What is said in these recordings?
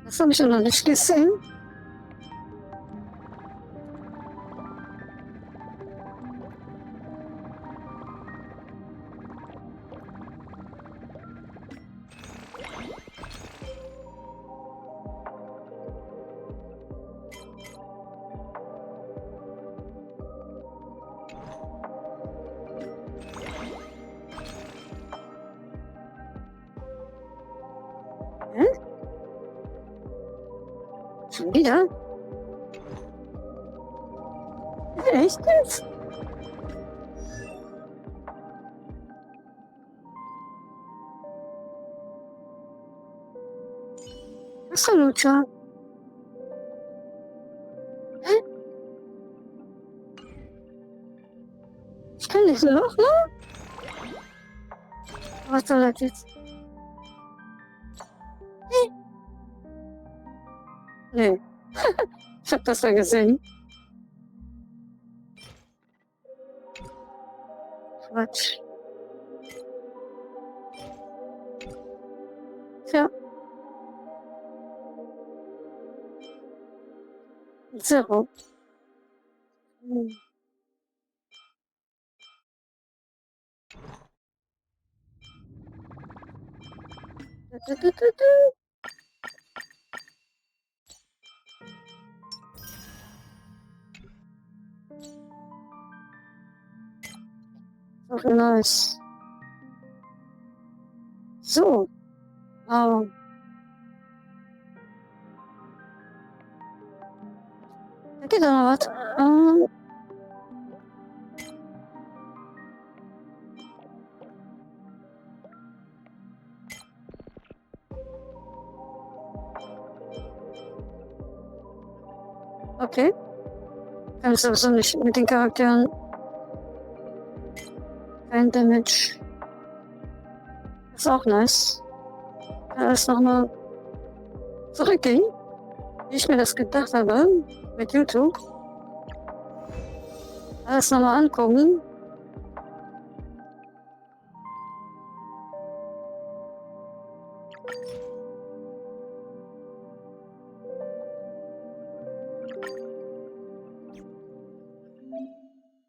Das habe ich ja noch nicht gesehen. Schon wieder? Echt jetzt? Was ist denn, Lucha? Hä? Ich kann nicht noch, ne? Was soll das jetzt? Hä? Nee. Ich hab das ja gesehen. Quatsch. Tja. Zero. Hm. Okay, nice. So. Wow. Da geht doch noch was. Okay. Kann ich sowieso nicht mit den Charakteren. Kein Damage. Ist auch nice. Kann alles nochmal zurückgehen. Wie ich mir das gedacht habe. Mit YouTube. Alles nochmal angucken.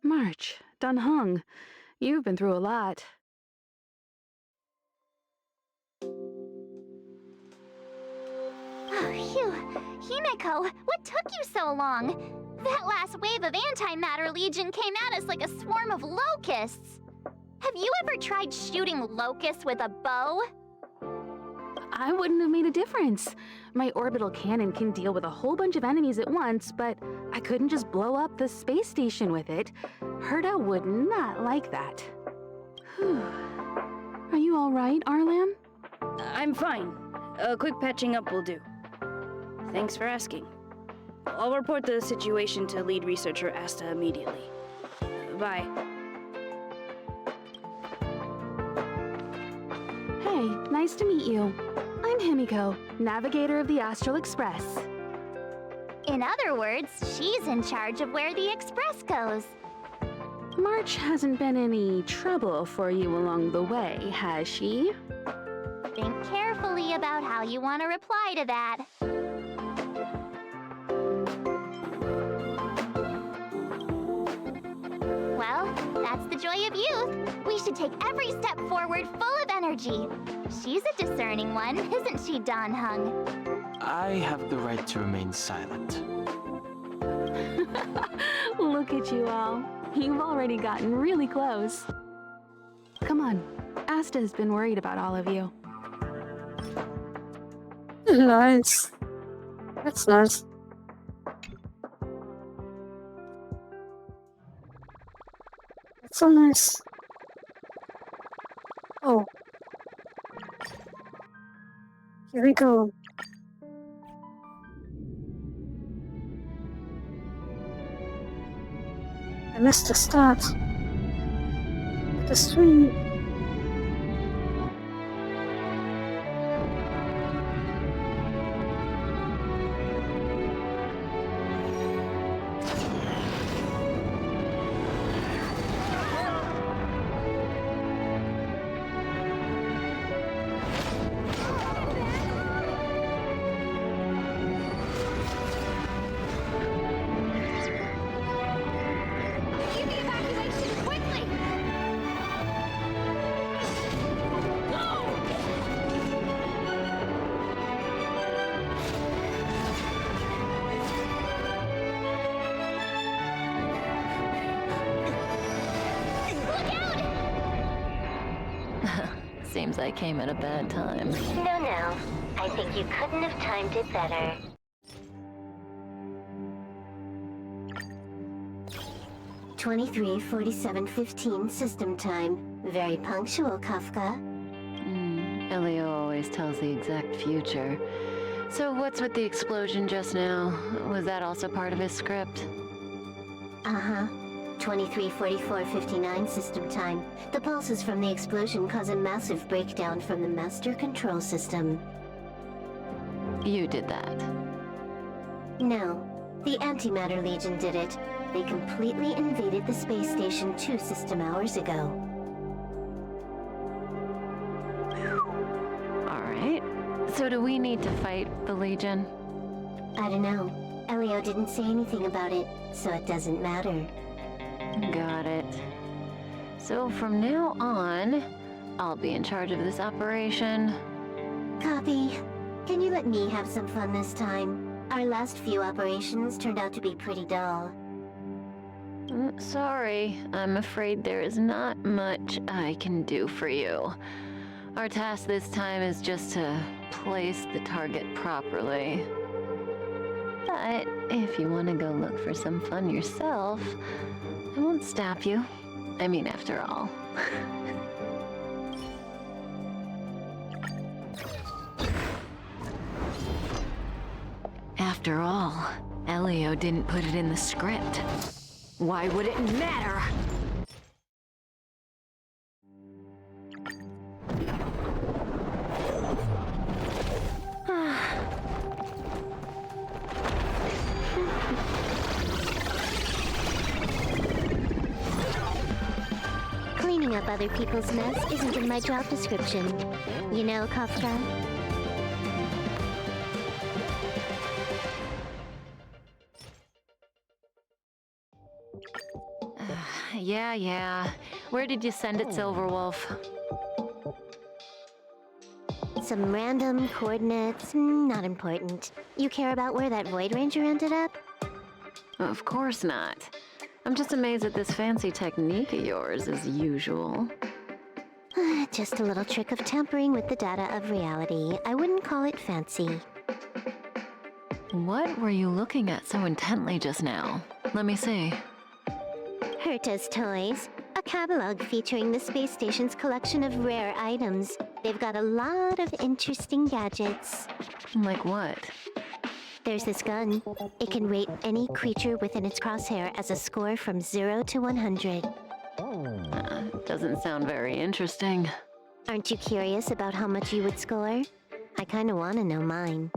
March, Dunhung, you've been through a lot. Oh, phew. Himeko, what took you so long? That last wave of Antimatter Legion came at us like a swarm of locusts. Have you ever tried shooting locusts with a bow? I wouldn't have made a difference. My orbital cannon can deal with a whole bunch of enemies at once, but I couldn't just blow up the space station with it. Herta would not like that. Are you all right, Arlan? I'm fine. A quick patching up will do. Thanks for asking. I'll report the situation to lead researcher Asta immediately. Bye. Hey, nice to meet you. I'm Himiko, navigator of the Astral Express. In other words, she's in charge of where the express goes. March hasn't been any trouble for you along the way, has she? Think carefully about how you want to reply to that. Well, that's the joy of youth. We should take every step forward full of energy. She's a discerning one, isn't she, Donhung? I have the right to remain silent. Look at you all. You've already gotten really close. Come on. Asta has been worried about all of you. Nice. That's nice. That's so nice. Oh. Here we go. I missed the start. The stream. seems I came at a bad time. No. I think you couldn't have timed it better. (23:47:15) system time. Very punctual, Kafka. Elio always tells the exact future. So what's with the explosion just now? Was that also part of his script? Uh-huh. 23:44:59 system time. The pulses from the explosion cause a massive breakdown from the master control system. You did that. No. The Antimatter Legion did it. They completely invaded the space station 2 system hours ago. Alright. So do we need to fight the Legion? I don't know. Elio didn't say anything about it, so it doesn't matter. Got it. So from now on, I'll be in charge of this operation. Copy. Can you let me have some fun this time? Our last few operations turned out to be pretty dull. Sorry, I'm afraid there is not much I can do for you. Our task this time is just to place the target properly. But if you want to go look for some fun yourself, I won't stop you. I mean, after all. After all, Elio didn't put it in the script. Why would it matter? Cleaning up other people's mess isn't in my job description. You know, Kafka? Yeah. Where did you send it, Silverwolf? Some random coordinates, not important. You care about where that Void Ranger ended up? Of course not. I'm just amazed at this fancy technique of yours, as usual. Just a little trick of tampering with the data of reality. I wouldn't call it fancy. What were you looking at so intently just now? Let me see. Herta's Toys, a catalog featuring the space station's collection of rare items. They've got a lot of interesting gadgets. Like what? There's this gun. It can rate any creature within its crosshair as a score from 0 to 100. Doesn't sound very interesting. Aren't you curious about how much you would score? I kinda wanna know mine.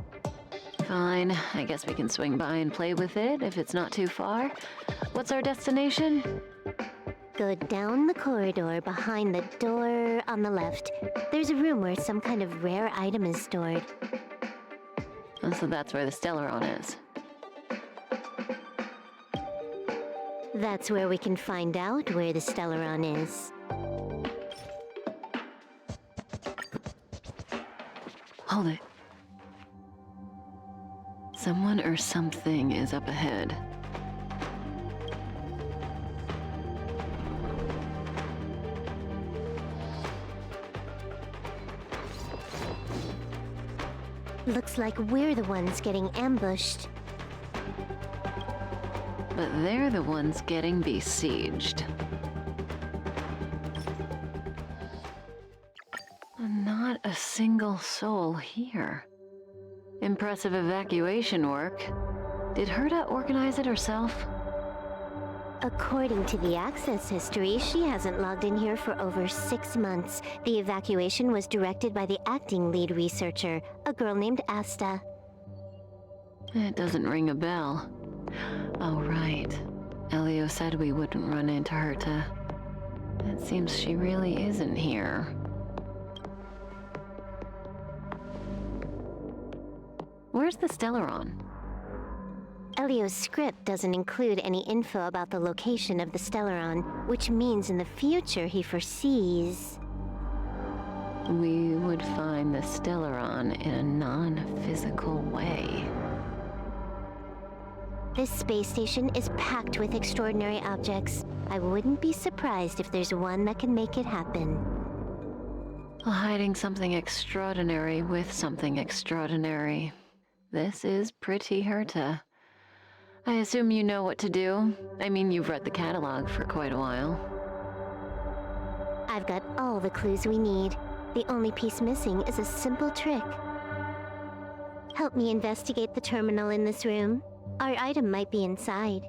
Fine, I guess we can swing by and play with it if it's not too far. What's our destination? Go down the corridor behind the door on the left. There's a room where some kind of rare item is stored. So that's where the Stellaron is. That's where we can find out where the Stellaron is. Hold it. Someone or something is up ahead. Looks like we're the ones getting ambushed. But they're the ones getting besieged. Not a single soul here. Impressive evacuation work. Did Herta organize it herself? According to the access history, she hasn't logged in here for over 6 months. The evacuation was directed by the acting lead researcher, a girl named Asta. It doesn't ring a bell. Oh, right. Elio said we wouldn't run into Herta. It seems she really isn't here. Where's the Stellaron? Elio's script doesn't include any info about the location of the Stellaron, which means in the future he foresees... We would find the Stellaron in a non-physical way. This space station is packed with extraordinary objects. I wouldn't be surprised if there's one that can make it happen. Hiding something extraordinary with something extraordinary. This is pretty Herta. I assume you know what to do. I mean, you've read the catalog for quite a while. I've got all the clues we need. The only piece missing is a simple trick. Help me investigate the terminal in this room. Our item might be inside.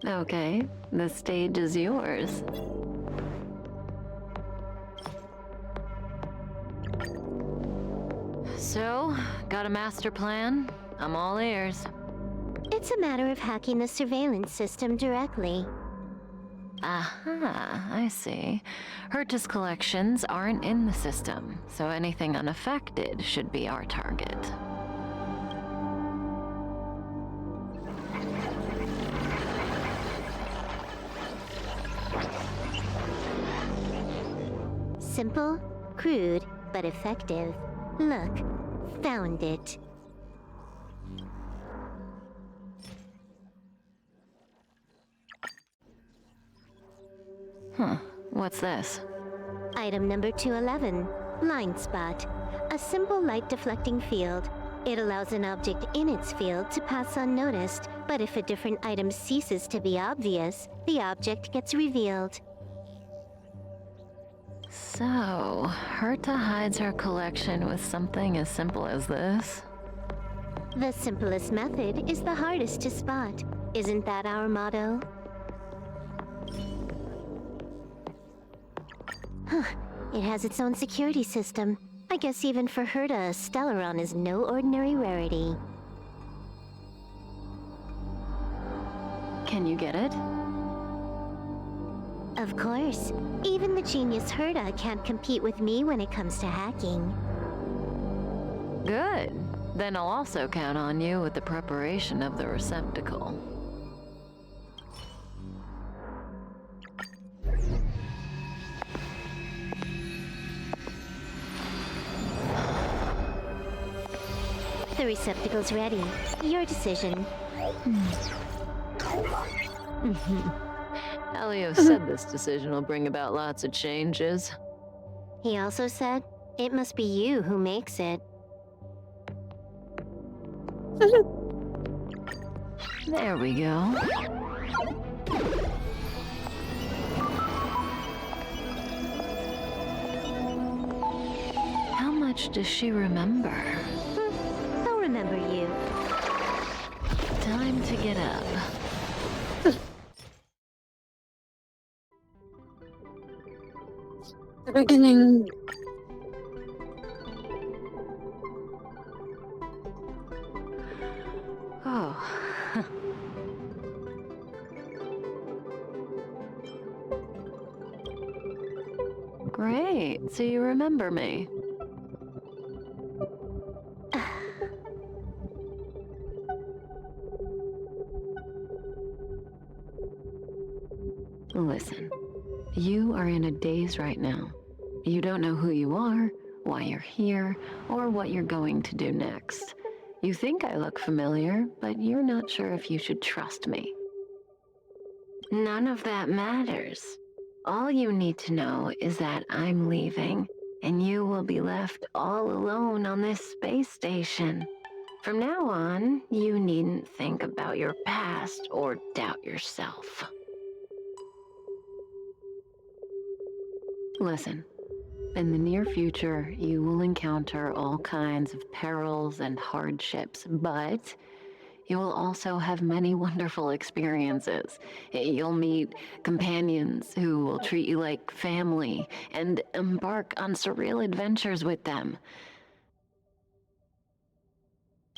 Okay, the stage is yours. So, got a master plan? I'm all ears. It's a matter of hacking the surveillance system directly. Aha, I see. Herta's collections aren't in the system, so anything unaffected should be our target. Simple, crude, but effective. Look, found it. Huh, what's this? Item number 211, blind spot. A simple light deflecting field. It allows an object in its field to pass unnoticed, but if a different item ceases to be obvious, the object gets revealed. So, Herta hides her collection with something as simple as this? The simplest method is the hardest to spot. Isn't that our motto? Huh. It has its own security system. I guess even for Herta, Stellaron is no ordinary rarity. Can you get it? Of course. Even the genius Herta can't compete with me when it comes to hacking. Good. Then I'll also count on you with the preparation of the receptacle. The receptacle's ready. Your decision. Elio said this decision will bring about lots of changes. He also said, it must be you who makes it. There we go. How much does she remember? I'll remember you. Time to get up. The beginning. Oh. Great, so you remember me. Listen, you are in a daze right now. You don't know who you are, why you're here, or what you're going to do next. You think I look familiar, but you're not sure if you should trust me. None of that matters. All you need to know is that I'm leaving, and you will be left all alone on this space station. From now on, you needn't think about your past or doubt yourself. Listen, in the near future, you will encounter all kinds of perils and hardships, but you will also have many wonderful experiences. You'll meet companions who will treat you like family and embark on surreal adventures with them.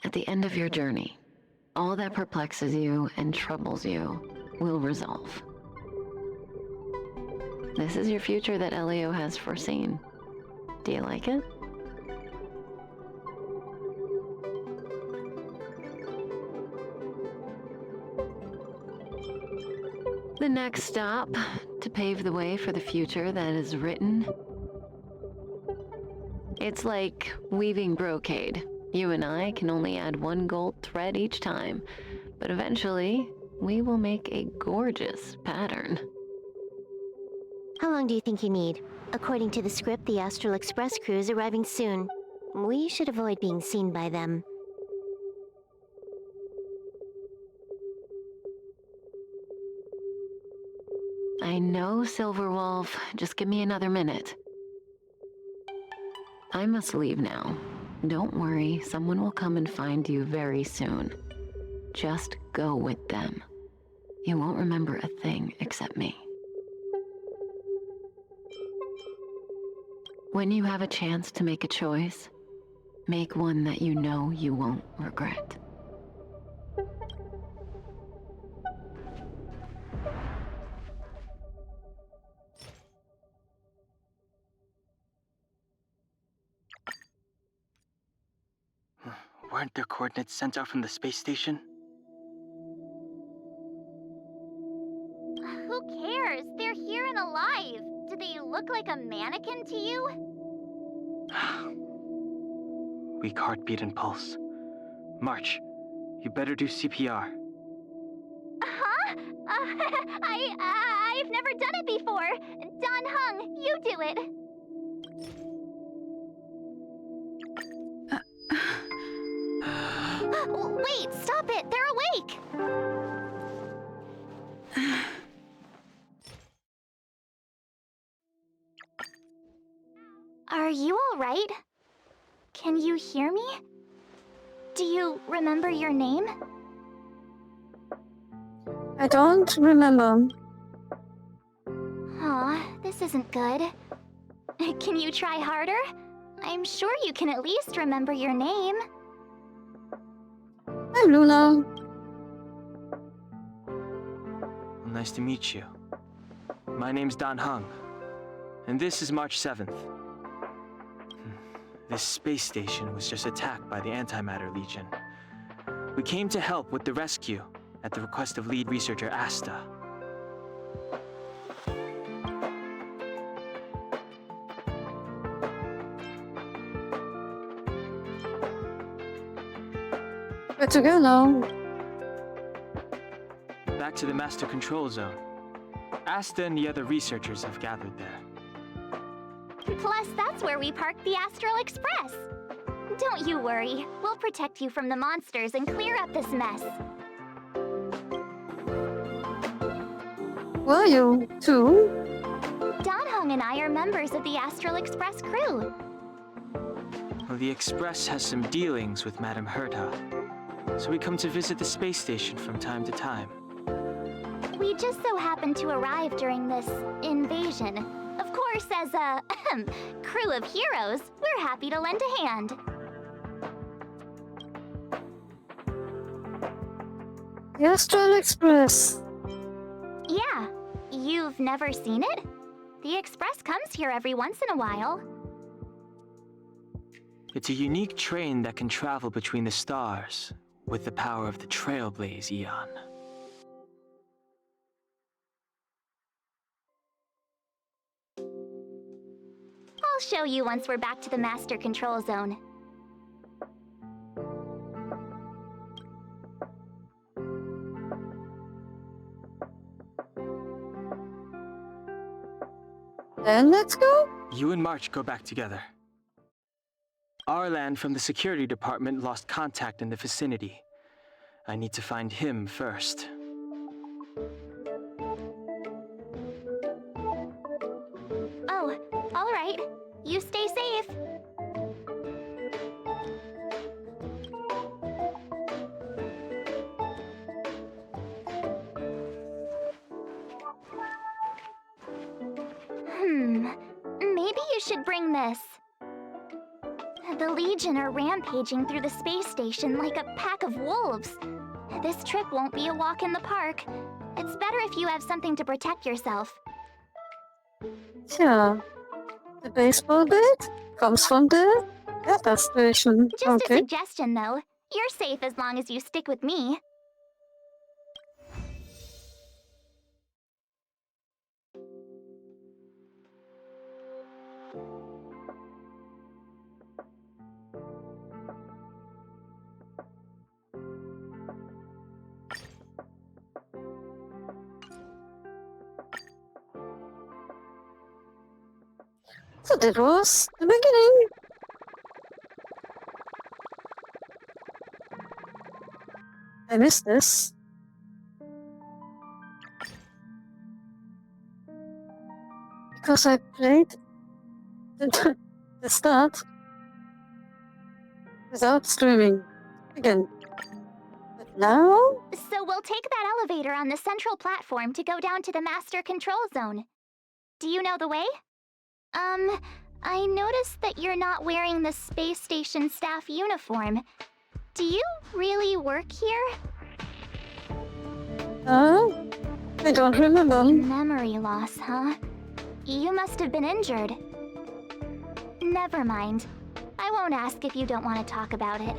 At the end of your journey, all that perplexes you and troubles you will resolve. This is your future that Elio has foreseen. Do you like it? The next stop, to pave the way for the future that is written. It's like weaving brocade. You and I can only add one gold thread each time, but eventually, we will make a gorgeous pattern. How long long do you think you need? According to the script, the Astral Express crew is arriving soon. We should avoid being seen by them. I know, Silverwolf. Just give me another minute. I must leave now. Don't worry, someone will come and find you very soon. Just go with them. You won't remember a thing except me. When you have a chance to make a choice, make one that you know you won't regret. Weren't their coordinates sent out from the space station? Who cares? They're here and alive. Do they look like a mannequin to you? Weak heartbeat and pulse. March, you better do CPR. Huh? I've never done it before. Don Hung, you do it. Wait, stop it! They're awake! Are you alright? Can you hear me? Do you remember your name? I don't remember. Aw, this isn't good. Can you try harder? I'm sure you can at least remember your name. Hi, Luna. Well, nice to meet you. My name's Don Hung, and this is March 7th. This space station was just attacked by the Antimatter Legion. We came to help with the rescue at the request of lead researcher Asta. Where to go now? Back to the Master Control Zone. Asta and the other researchers have gathered there. Plus, that's where we parked the Astral Express. Don't you worry. We'll protect you from the monsters and clear up this mess. Where are you? Two? Don Hung and I are members of the Astral Express crew. Well, the Express has some dealings with Madame Herta, so we come to visit the space station from time to time. We just so happened to arrive during this invasion. Of course, as a crew of heroes, we're happy to lend a hand. The Astral Express. Yeah, you've never seen it? The Express comes here every once in a while. It's a unique train that can travel between the stars with the power of the Trailblaze Eon. I'll show you once we're back to the Master Control Zone. Then let's go. You and March go back together. Arlan from the security department lost contact in the vicinity. I need to find him first. Oh, all right. You stay safe. Maybe you should bring this. The Legion are rampaging through the space station like a pack of wolves. This trip won't be a walk in the park. It's better if you have something to protect yourself. Yeah. The baseball bat comes from the data station. Just a Okay. suggestion, though. You're safe as long as you stick with me. So that was the beginning. I missed this. Because I played the start without streaming again. But now? So we'll take that elevator on the central platform to go down to the master control zone. Do you know the way? I noticed that you're not wearing the space station staff uniform. Do you really work here? I don't remember. Memory loss, huh? You must have been injured. Never mind. I won't ask if you don't want to talk about it.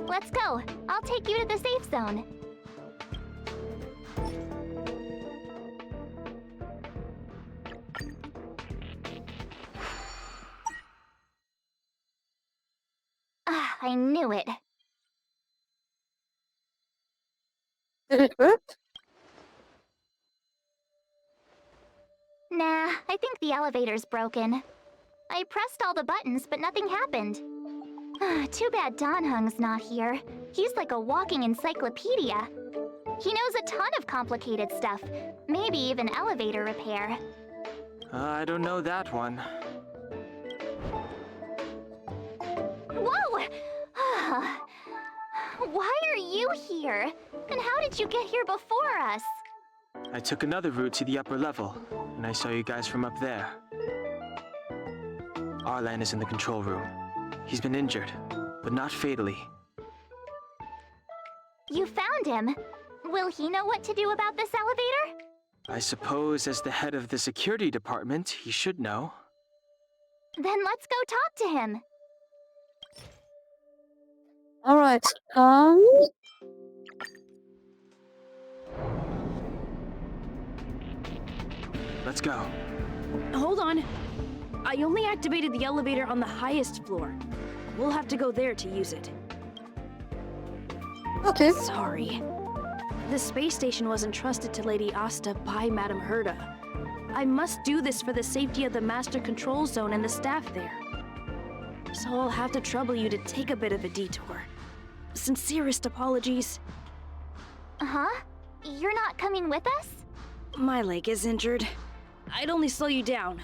Let's go. I'll take you to the safe zone. Ah, I knew it. Did it work? Nah, I think the elevator's broken. I pressed all the buttons, but nothing happened. Too bad Dan Hung's not here. He's like a walking encyclopedia. He knows a ton of complicated stuff, maybe even elevator repair. I don't know that one. Whoa! Why are you here? And how did you get here before us? I took another route to the upper level, and I saw you guys from up there. Arlan is in the control room. He's been injured, but not fatally. You found him. Will he know what to do about this elevator? I suppose as the head of the security department, he should know. Then let's go talk to him. Alright, Let's go. Hold on. I only activated the elevator on the highest floor. We'll have to go there to use it. okay. Sorry. The space station was entrusted to Lady Asta by Madame Herda. I must do this for the safety of the Master Control Zone and the staff there. So I'll have to trouble you to take a bit of a detour. Sincerest apologies. Huh? You're not coming with us? My leg is injured. I'd only slow you down.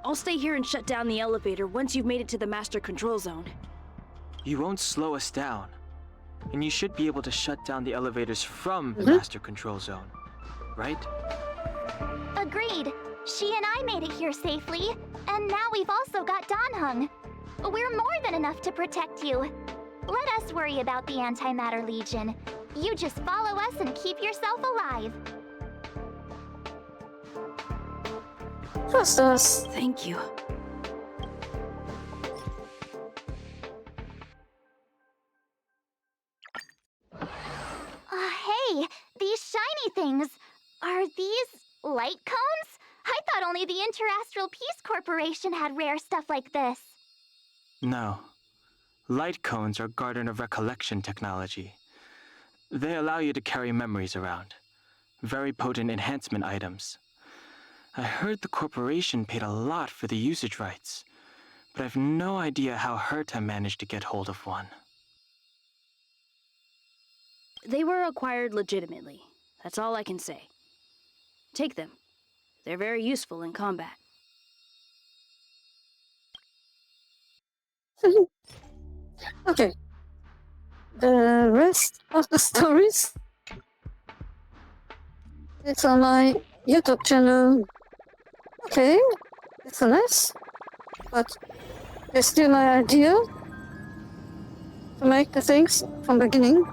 I'll stay here and shut down the elevator once you've made it to the Master Control Zone. You won't slow us down. And you should be able to shut down the elevators from the Master Control Zone, right? Agreed. She and I made it here safely, and now we've also got Dan Hung. We're more than enough to protect you. Let us worry about the Antimatter Legion. You just follow us and keep yourself alive. Trust us. Thank you. Hey, these shiny things. Are these light cones? I thought only the Interastral Peace Corporation had rare stuff like this. No. Light cones are Garden of Recollection technology. They allow you to carry memories around. Very potent enhancement items. I heard the corporation paid a lot for the usage rights, but I've no idea how Herta managed to get hold of one. They were acquired legitimately. That's all I can say. Take them. They're very useful in combat. Okay. The rest of the stories, it's on my YouTube channel. Okay, it's a nice, but it's still my idea to make the things from the beginning.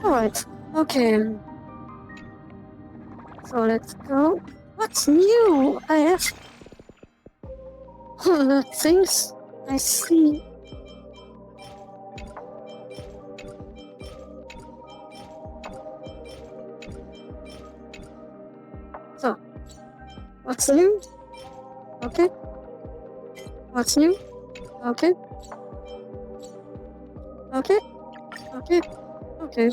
Alright, okay. So let's go. What's new? I have the things I see. So, what's new? Okay. What's new? Okay. Okay. Okay. Okay.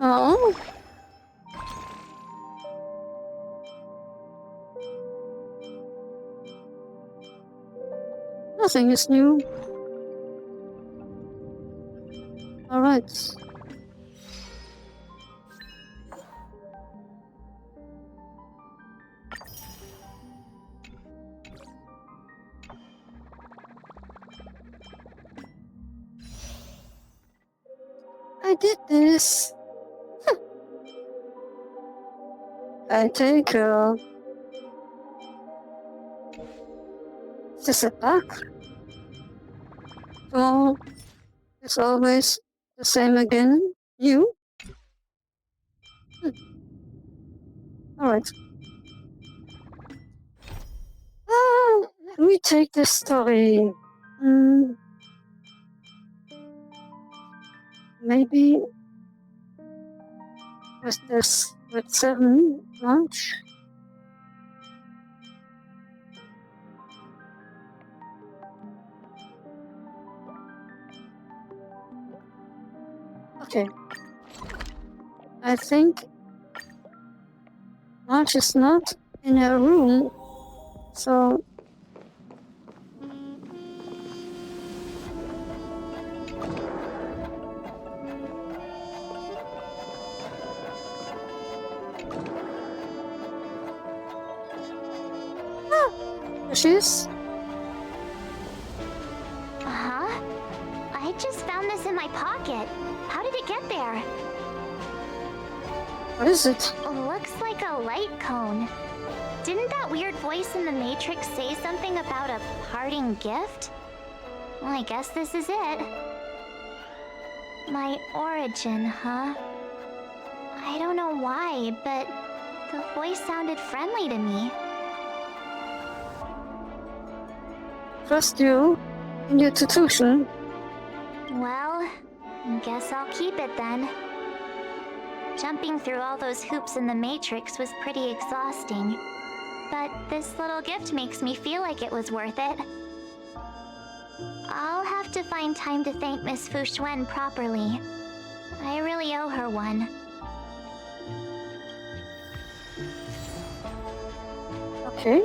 Oh. Nothing is new. Alright. I did this. I take is this a bug? So it's always the same again. You? Alright. Let me take this story. Maybe with this with 7 launch. Okay. I think March is not in her room, so there she is. Huh? I just found this in my pocket. How did it get there? What is it? Looks like a light cone. Didn't that weird voice in the Matrix say something about a parting gift? Well, I guess this is it. My origin, huh? I don't know why, but the voice sounded friendly to me. Trust you in your tuition. Well, guess I'll keep it then. Jumping through all those hoops in the Matrix was pretty exhausting. But this little gift makes me feel like it was worth it. I'll have to find time to thank Miss Fu Xuan properly. I really owe her one. Okay.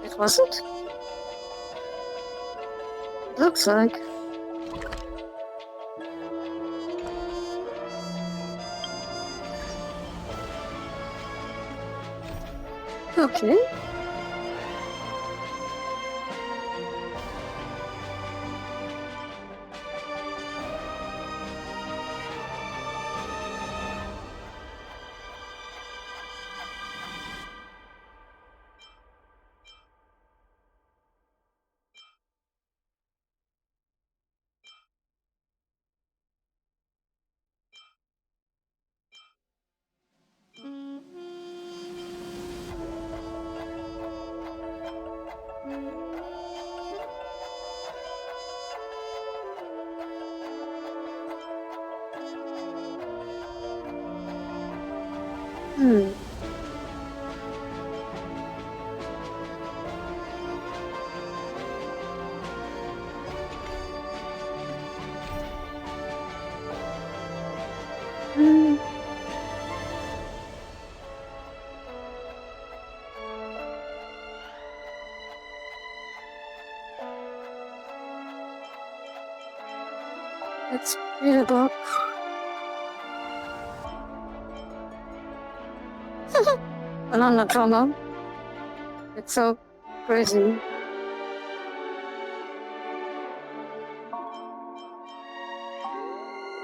It wasn't? Looks like. Okay. Let's read a book. Banana drama. It's so crazy.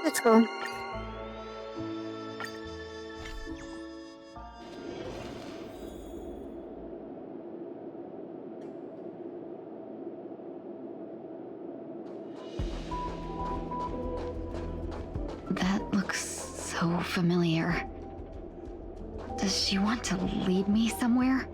Let's go. That looks so familiar. Does she want to lead me somewhere?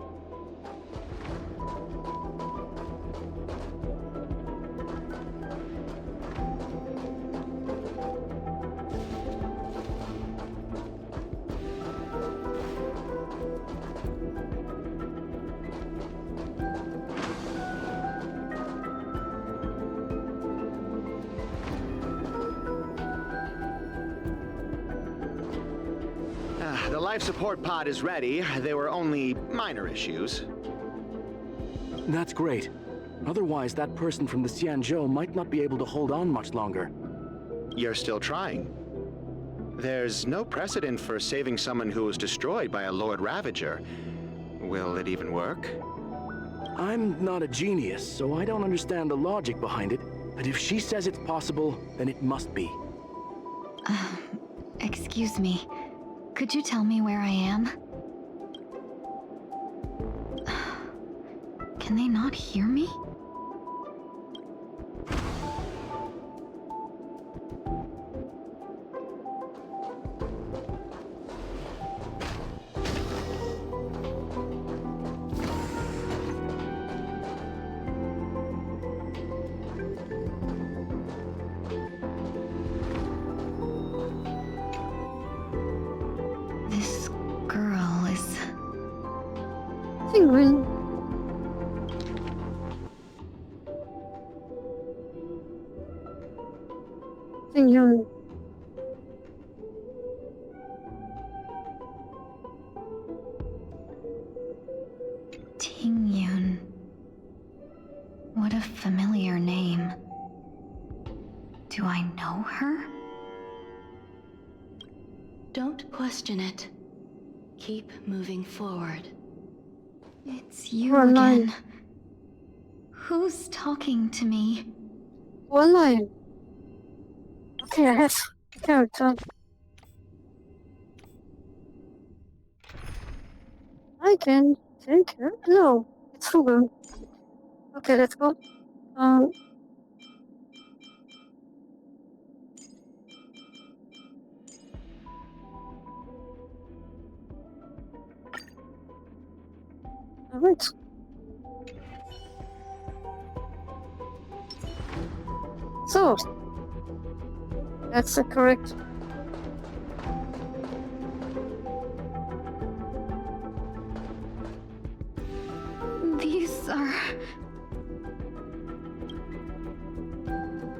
The life support pod is ready. There were only minor issues. That's great. Otherwise, that person from the Xianzhou might not be able to hold on much longer. You're still trying. There's no precedent for saving someone who was destroyed by a Lord Ravager. Will it even work? I'm not a genius, so I don't understand the logic behind it. But if she says it's possible, then it must be. Excuse me. Could you tell me where I am? Can they not hear me? This girl is... Penguin. Penguin. Tingyun. What a familiar name. Do I know her? Don't question it. Keep moving forward. It's you One line. again. Who's talking to me? One line. Okay, I have a character. I can take her. No, it's Fugu. Okay, let's go. Alright. So, that's the correct.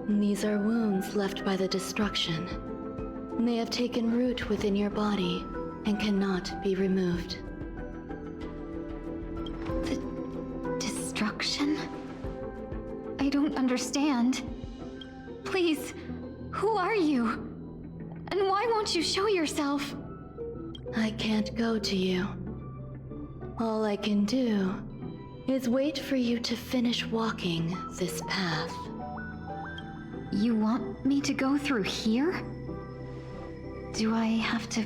These are wounds left by the destruction. They have taken root within your body and cannot be removed. The destruction? I don't understand. Please, who are you? And why won't you show yourself? I can't go to you. All I can do is wait for you to finish walking this path. You want me to go through here? Do I have to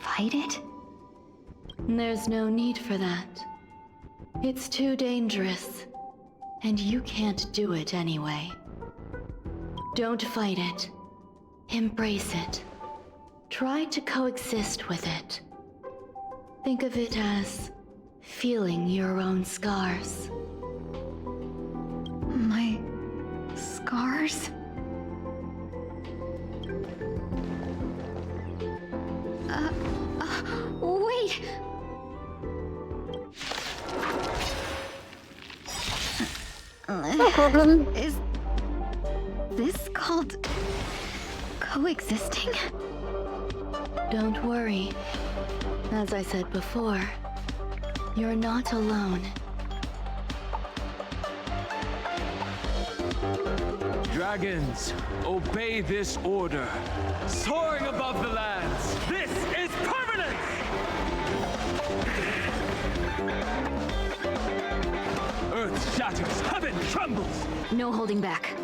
fight it? There's no need for that. It's too dangerous, and you can't do it anyway. Don't fight it. Embrace it. Try to coexist with it. Think of it as feeling your own scars. My scars? Wait! No problem. Is this called coexisting? Don't worry. As I said before, you're not alone. Dragons, obey this order. Soaring above the lands, this is permanence! Earth shatters, heaven trembles! No holding back.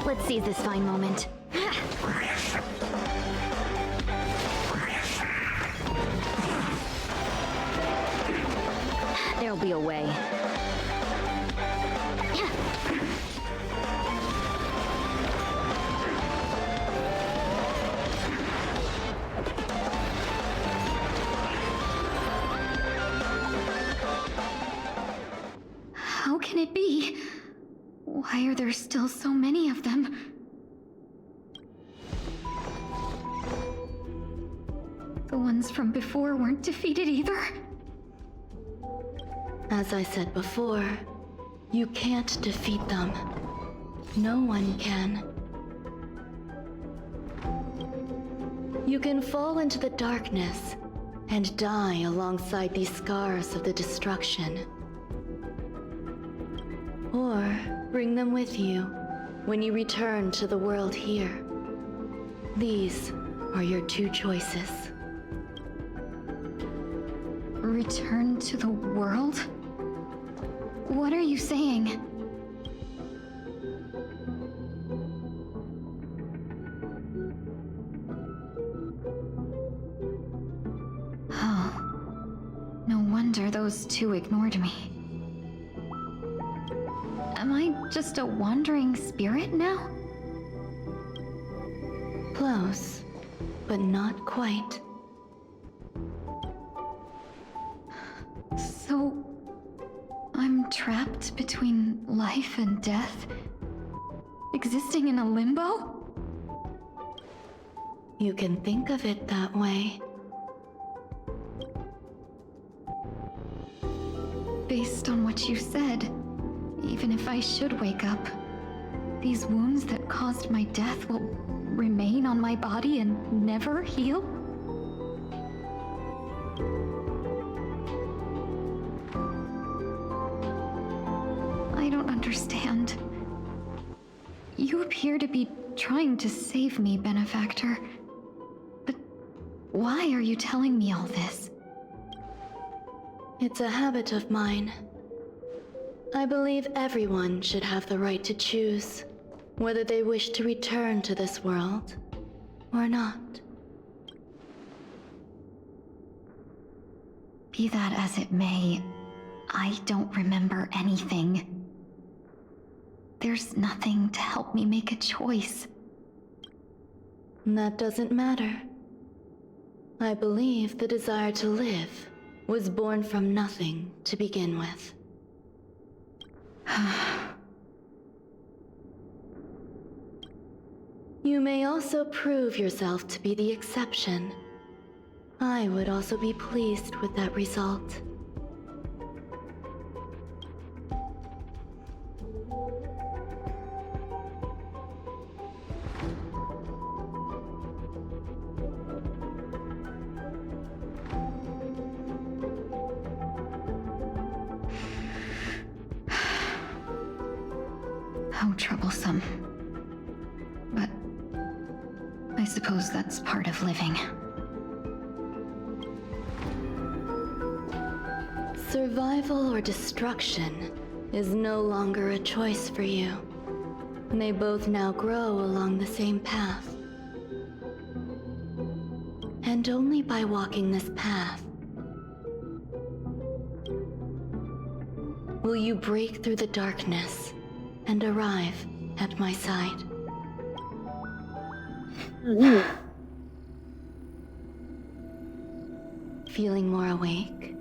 Let's seize this fine moment. There'll be a way. How can it be? Why are there still so many of them? The ones from before weren't defeated either? As I said before, you can't defeat them. No one can. You can fall into the darkness and die alongside these scars of the destruction. Or bring them with you when you return to the world here. These are your two choices. Return to the world? What are you saying? Oh. No wonder those two ignored me. Am I just a wandering spirit now? Close, but not quite. So, I'm trapped between life and death? Existing in a limbo? You can think of it that way. Based on what you said, even if I should wake up, these wounds that caused my death will remain on my body and never heal? I don't understand. You appear to be trying to save me, Benefactor. But why are you telling me all this? It's a habit of mine. I believe everyone should have the right to choose whether they wish to return to this world or not. Be that as it may, I don't remember anything. There's nothing to help me make a choice. That doesn't matter. I believe the desire to live was born from nothing to begin with. You may also prove yourself to be the exception. I would also be pleased with that result. How troublesome. But I suppose that's part of living. Survival or destruction is no longer a choice for you. They both now grow along the same path. And only by walking this path will you break through the darkness and arrive at my side. Feeling more awake?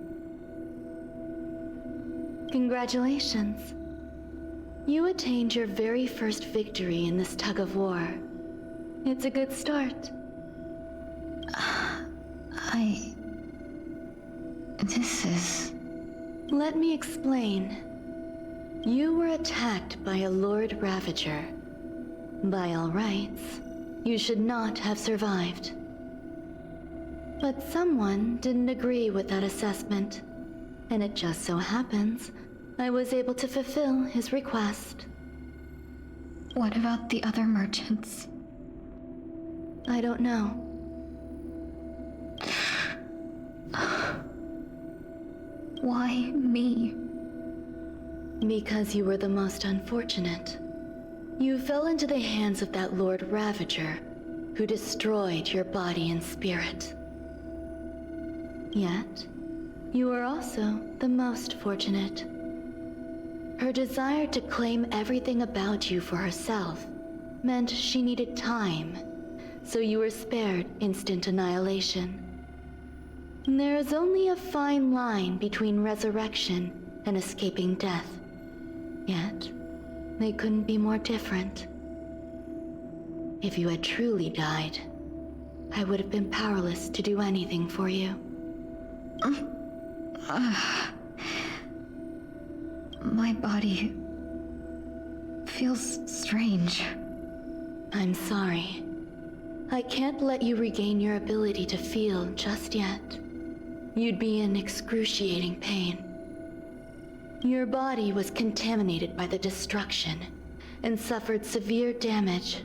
Congratulations. You attained your very first victory in this tug of war. It's a good start. This is... Let me explain. You were attacked by a Lord Ravager. By all rights, you should not have survived. But someone didn't agree with that assessment, and it just so happens I was able to fulfill his request. What about the other merchants? I don't know. Why me? Because you were the most unfortunate. You fell into the hands of that Lord Ravager, who destroyed your body and spirit. Yet, you were also the most fortunate. Her desire to claim everything about you for herself meant she needed time, so you were spared instant annihilation. There is only a fine line between resurrection and escaping death. Yet, they couldn't be more different. If you had truly died, I would have been powerless to do anything for you. My body feels strange. I'm sorry. I can't let you regain your ability to feel just yet. You'd be in excruciating pain. Your body was contaminated by the destruction and suffered severe damage.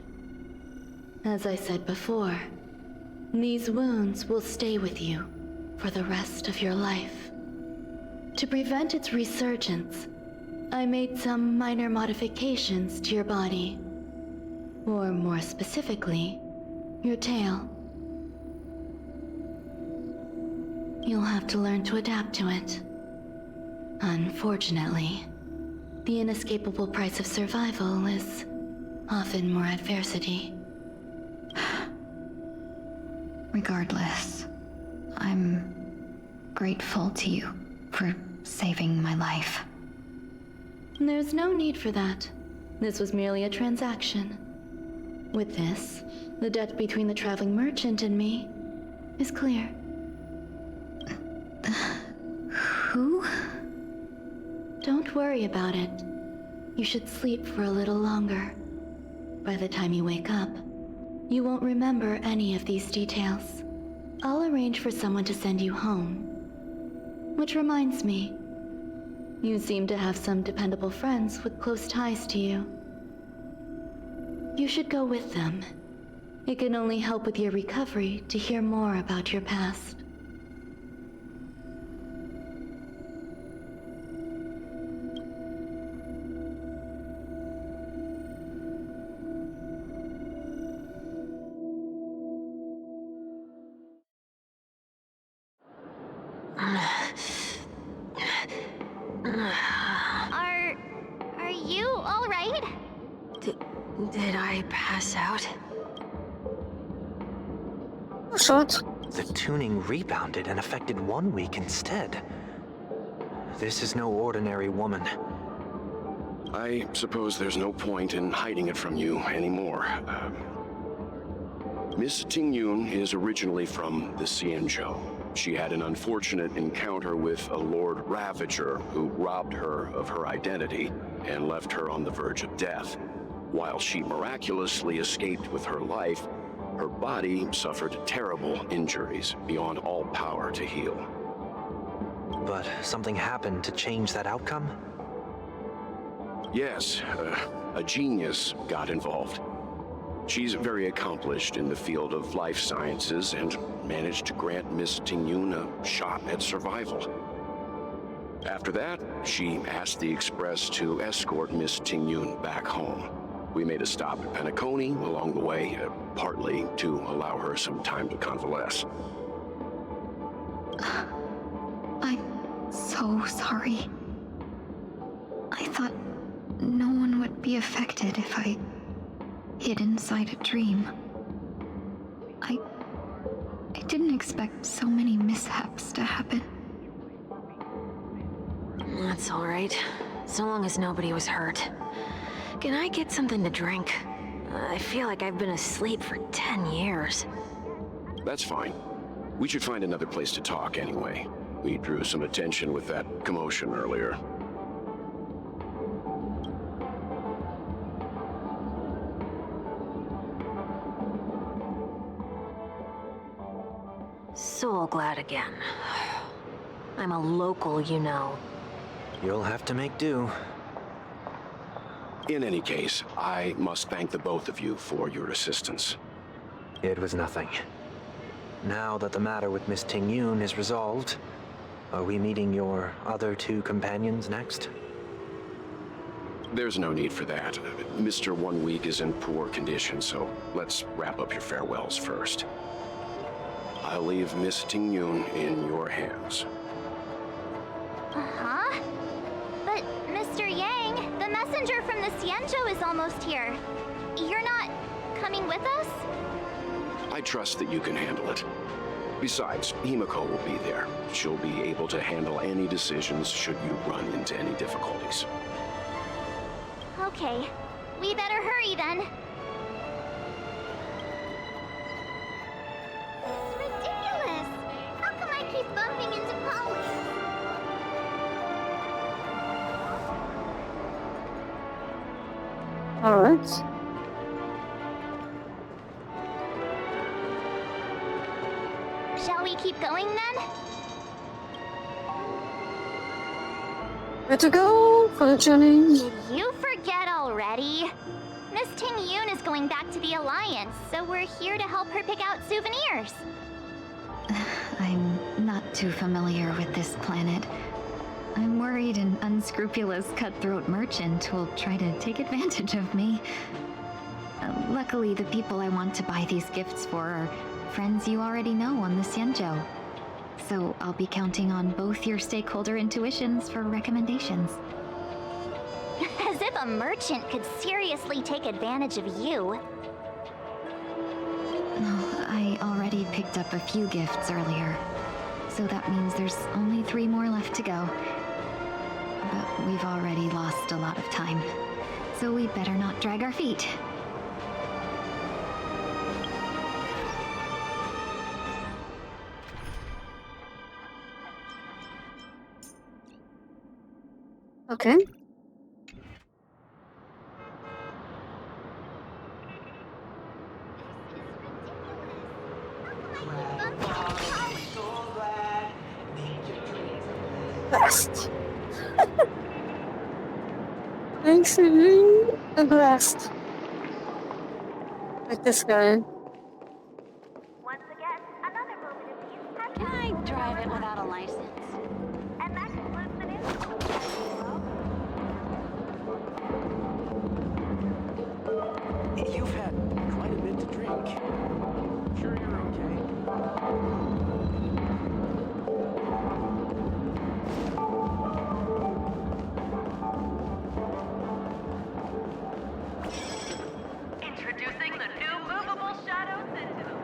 As I said before, these wounds will stay with you for the rest of your life. To prevent its resurgence, I made some minor modifications to your body. Or more specifically, your tail. You'll have to learn to adapt to it. Unfortunately, the inescapable price of survival is often more adversity. Regardless, I'm grateful to you for saving my life. There's no need for that. This was merely a transaction. With this, the debt between the traveling merchant and me is clear. Who? Don't worry about it. You should sleep for a little longer. By the time you wake up, you won't remember any of these details. I'll arrange for someone to send you home. Which reminds me, you seem to have some dependable friends with close ties to you. You should go with them. It can only help with your recovery to hear more about your past. Are you all right? Did I pass out? Short. The tuning rebounded and affected 1 week instead. This is no ordinary woman. I suppose there's no point in hiding it from you anymore. Miss Tingyun is originally from the Xianzhou. She had an unfortunate encounter with a Lord Ravager who robbed her of her identity and left her on the verge of death. While she miraculously escaped with her life, her body suffered terrible injuries beyond all power to heal. But something happened to change that outcome? Yes, a genius got involved. She's very accomplished in the field of life sciences and managed to grant Miss Tingyun a shot at survival. After that, she asked the Express to escort Miss Tingyun back home. We made a stop at Penacony along the way, partly to allow her some time to convalesce. I'm so sorry. I thought no one would be affected if I hid inside a dream. I didn't expect so many mishaps to happen. That's all right. So long as nobody was hurt. Can I get something to drink? I feel like I've been asleep for 10 years. That's fine. We should find another place to talk anyway. We drew some attention with that commotion earlier. So glad again. I'm a local, you know. You'll have to make do. In any case, I must thank the both of you for your assistance. It was nothing. Now that the matter with Miss Tingyun is resolved, are we meeting your other two companions next? There's no need for that. Mr. 1 Week is in poor condition, so let's wrap up your farewells first. I'll leave Miss Tingyun in your hands. Uh-huh. But, Mr. Yang, the messenger from the Xianzhou is almost here. You're not coming with us? I trust that you can handle it. Besides, Himiko will be there. She'll be able to handle any decisions should you run into any difficulties. Okay. We better hurry then. This is ridiculous! How come I keep bumping into Polly? Alright. going then? Where to go for the journey? Did you forget already? Miss Ting Yun is going back to the Alliance, so we're here to help her pick out souvenirs. I'm not too familiar with this planet. I'm worried an unscrupulous cutthroat merchant will try to take advantage of me. Luckily, the people I want to buy these gifts for are friends you already know on the Xianzhou. So I'll be counting on both your stakeholder intuitions for recommendations. As if a merchant could seriously take advantage of you. Oh, I already picked up a few gifts earlier. So that means there's only 3 more left to go. But we've already lost a lot of time. So we better not drag our feet. Okay. Blast. Thanks, the blast. Like this guy. Once again, another moment of peace has Can I drive it without a license? and that concludes the news. You've had quite a bit to drink. Sure you're okay? Introducing the new movable Shadow Sentinel.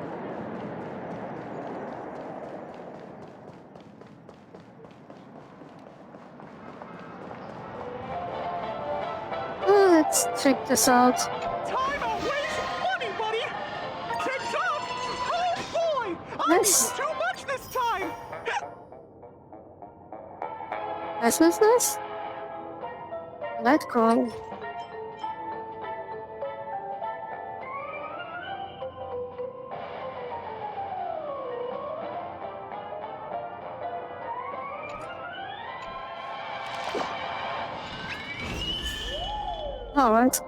Let's check this out. Time always money, buddy! TikTok! Oh boy! I Nice. need too much this time! Nice. Light call. Alright.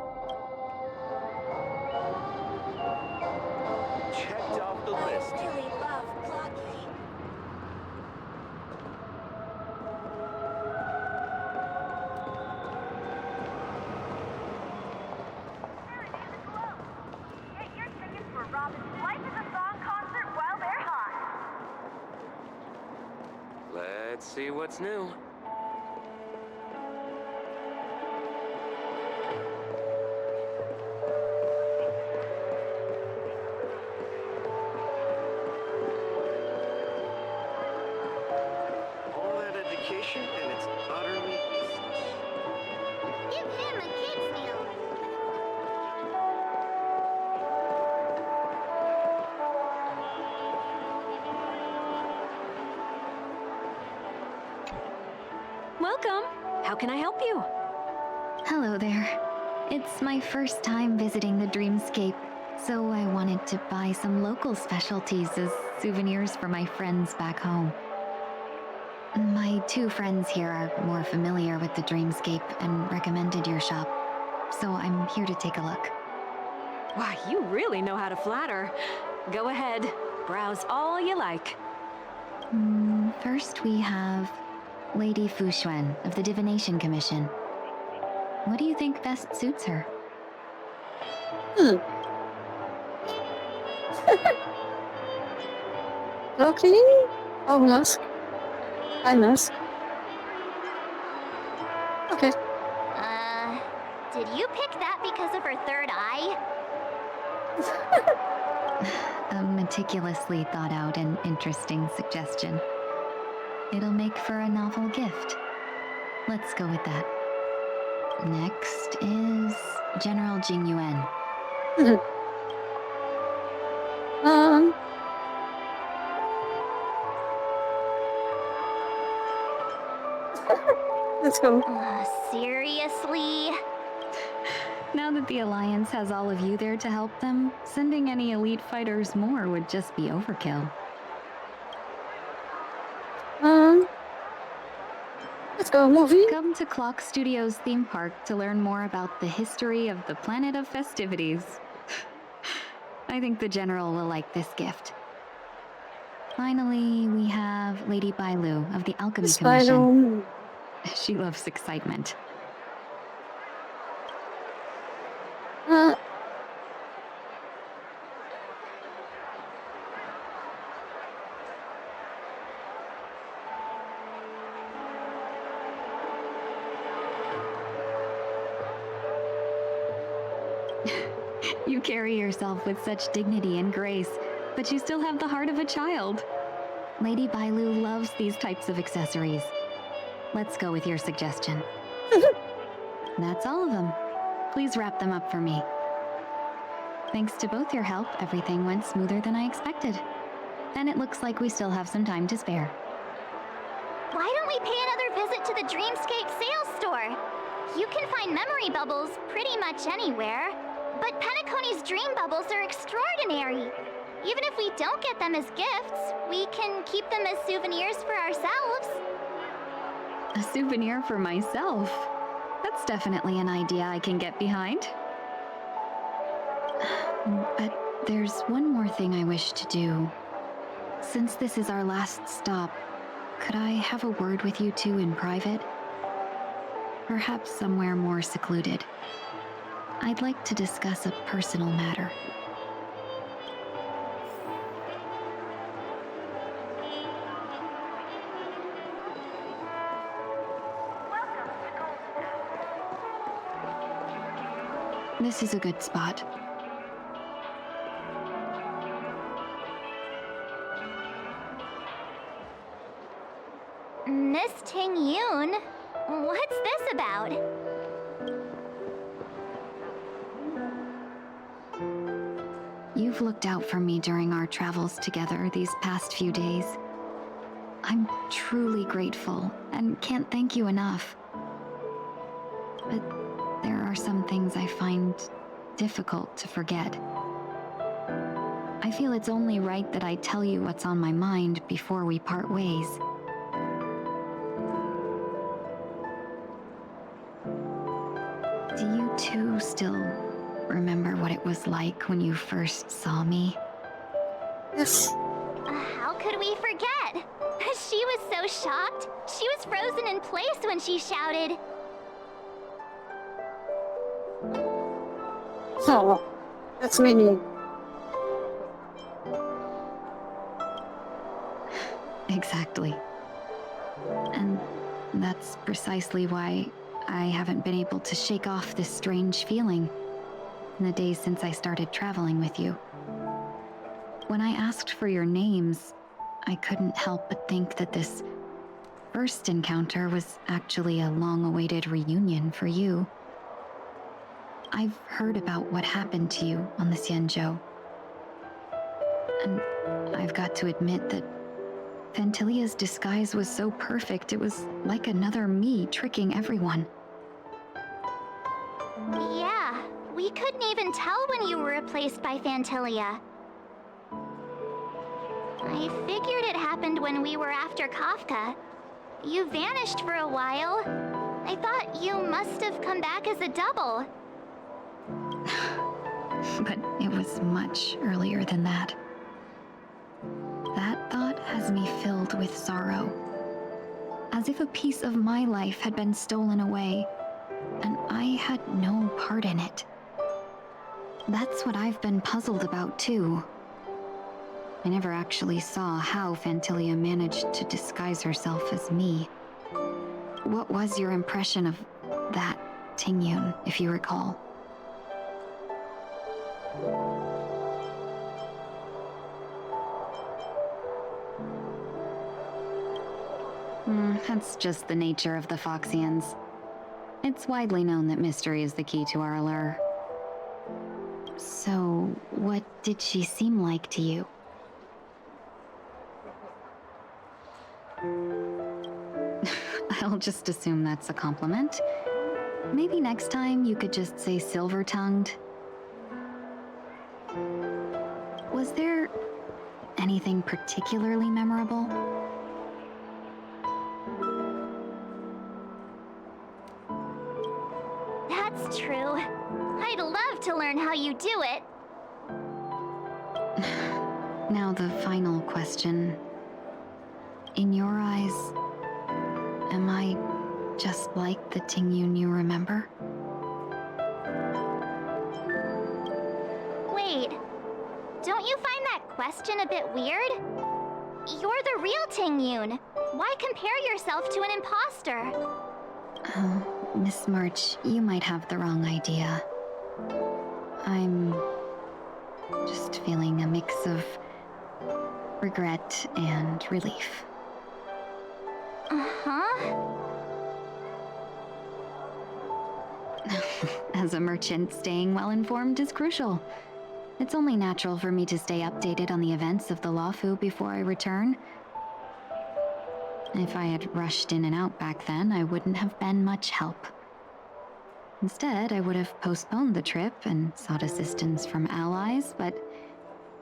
Checked off the list. Get your tickets for Robin's Life is a Song concert while they're hot. Let's see what's new. All that education and it's utterly useless. Give him a kid's meal. Welcome. How can I help you? Hello there. It's my first time visiting the Dreamscape, so I wanted to buy some local specialties as souvenirs for my friends back home. My 2 friends here are more familiar with the Dreamscape and recommended your shop, so I'm here to take a look. Why, you really know how to flatter. Go ahead, browse all you like. First we have Lady Fu Xuan of the Divination Commission. What do you think best suits her? Lucky? Oh, mask. I mask. Okay. Did you pick that because of her third eye? A meticulously thought out and interesting suggestion. It'll make for a novel gift. Let's go with that. Next is General Jing Yuan. Let's go. Seriously? Now that the Alliance has all of you there to help them, sending any elite fighters more would just be overkill. go movie. Come to Clock Studios theme park to learn more about the history of the planet of festivities. I think the General will like this gift. Finally, we have Lady Bailu of the Alchemy Commission. She loves excitement. You carry yourself with such dignity and grace, but you still have the heart of a child. Lady Bailu loves these types of accessories. Let's go with your suggestion. That's all of them. Please wrap them up for me. Thanks to both your help, everything went smoother than I expected. And it looks like we still have some time to spare. Why don't we pay another visit to the Dreamscape sales store? You can find memory bubbles pretty much anywhere. But Penacony's dream bubbles are extraordinary. Even if we don't get them as gifts, we can keep them as souvenirs for ourselves. A souvenir for myself? That's definitely an idea I can get behind. But there's one more thing I wish to do. Since this is our last stop, could I have a word with you two in private? Perhaps somewhere more secluded. I'd like to discuss a personal matter. This is a good spot. Miss Ting-Yoon, what's this about? You've looked out for me during our travels together these past few days. I'm truly grateful and can't thank you enough. But there are some things I find difficult to forget. I feel it's only right that I tell you what's on my mind before we part ways. Do you two still remember what it was like when you first saw me? Yes. How could we forget? She was so shocked. She was frozen in place when she shouted. Oh, that's meaning. Exactly. And that's precisely why I haven't been able to shake off this strange feeling in the days since I started traveling with you. When I asked for your names, I couldn't help but think that this first encounter was actually a long-awaited reunion for you. I've heard about what happened to you on the Xianzhou. And I've got to admit that Phantylia's disguise was so perfect, it was like another me tricking everyone. Yeah, we couldn't even tell when you were replaced by Phantylia. I figured it happened when we were after Kafka. You vanished for a while. I thought you must have come back as a double. But it was much earlier than that. That thought has me filled with sorrow. As if a piece of my life had been stolen away, and I had no part in it. That's what I've been puzzled about too. I never actually saw how Phantylia managed to disguise herself as me. What was your impression of that Ting-Yoon, if you recall? That's just the nature of the Foxians. It's widely known that mystery is the key to our allure. So, what did she seem like to you? I'll just assume that's a compliment. Maybe next time you could just say silver-tongued. Was there anything particularly memorable? that's true. I'd love to learn how you do it. Now the final question. In your eyes, am I just like the Tingyun you remember? Wait, don't you find that question a bit weird? You're the real Tingyun. Why compare yourself to an imposter? Oh, Miss March, you might have the wrong idea. I'm just feeling a mix of regret and relief. Uh-huh. As a merchant, staying well informed is crucial. It's only natural for me to stay updated on the events of the Luofu before I return. If I had rushed in and out back then, I wouldn't have been much help. Instead, I would have postponed the trip and sought assistance from allies, but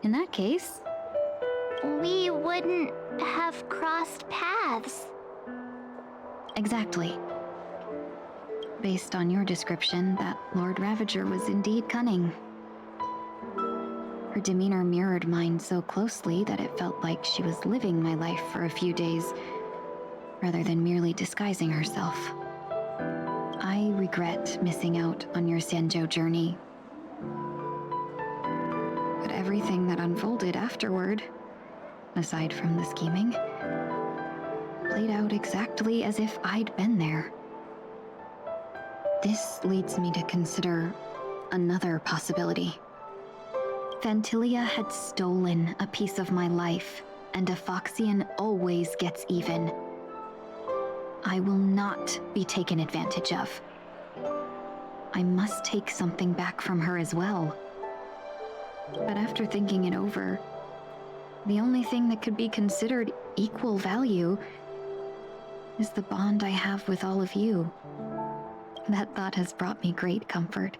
in that case... We wouldn't have crossed paths. Exactly. Based on your description, that Lord Ravager was indeed cunning. Her demeanor mirrored mine so closely that it felt like she was living my life for a few days, rather than merely disguising herself. I regret missing out on your Sanzhou journey. But everything that unfolded afterward, aside from the scheming, played out exactly as if I'd been there. This leads me to consider another possibility. Phantilia had stolen a piece of my life, and a Foxian always gets even. I will not be taken advantage of. I must take something back from her as well. But after thinking it over, the only thing that could be considered equal value is the bond I have with all of you. That thought has brought me great comfort.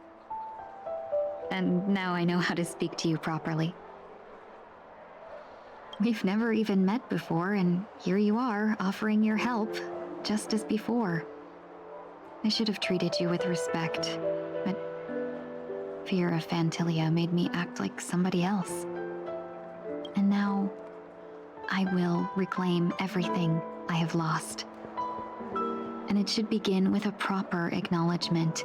And now I know how to speak to you properly. We've never even met before, and here you are, offering your help, just as before. I should have treated you with respect, but fear of Phantilia made me act like somebody else. And now, I will reclaim everything I have lost. And it should begin with a proper acknowledgement.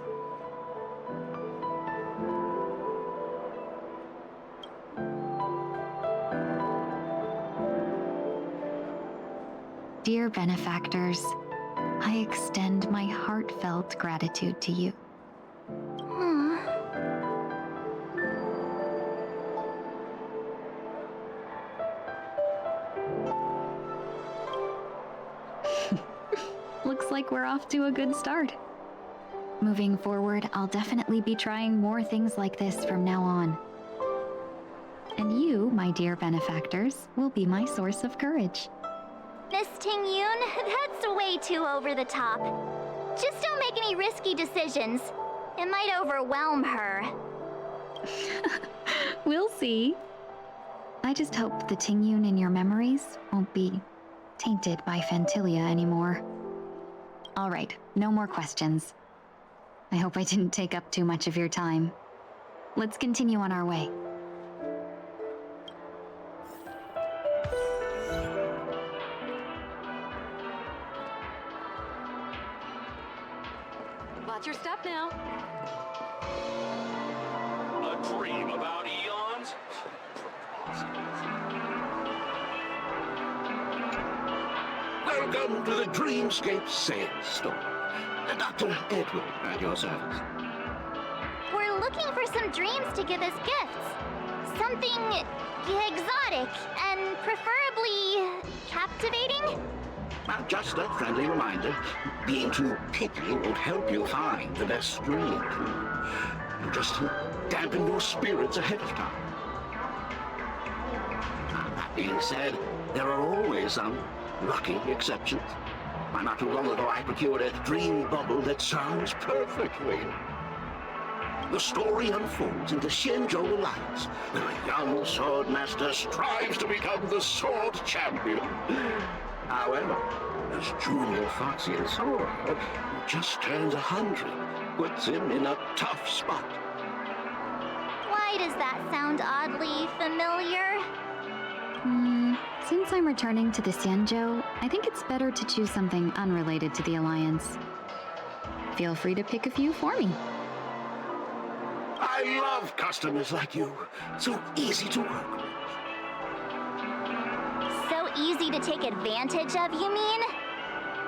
Dear benefactors, I extend my heartfelt gratitude to you. Looks like we're off to a good start. Moving forward, I'll definitely be trying more things like this from now on. And you, my dear benefactors, will be my source of courage. Miss Tingyun, that's way too over the top. Just don't make any risky decisions. It might overwhelm her. We'll see. I just hope the Tingyun in your memories won't be tainted by Phantilia anymore. All right, no more questions. I hope I didn't take up too much of your time. Let's continue on our way. Watch your step now. A dream about eons? Welcome to the Dreamscape Sandstorm. Dr. Edward at your service. We're looking for some dreams to give as gifts. Something exotic and preferably captivating. Just a friendly reminder, being too picky won't help you find the best dream. You just dampen your spirits ahead of time. That being said, there are always some lucky exceptions. Not too long ago, I procured a dream bubble that sounds perfectly. The story unfolds into Shenzhou Alliance, where a young swordmaster strives to become the sword champion. However, as junior Foxian sword, who just turns 100, puts him in a tough spot. Why does that sound oddly familiar? Since I'm returning to the Xianzhou, I think it's better to choose something unrelated to the Alliance. Feel free to pick a few for me. I love customers like you. So easy to work with. So easy to take advantage of, you mean?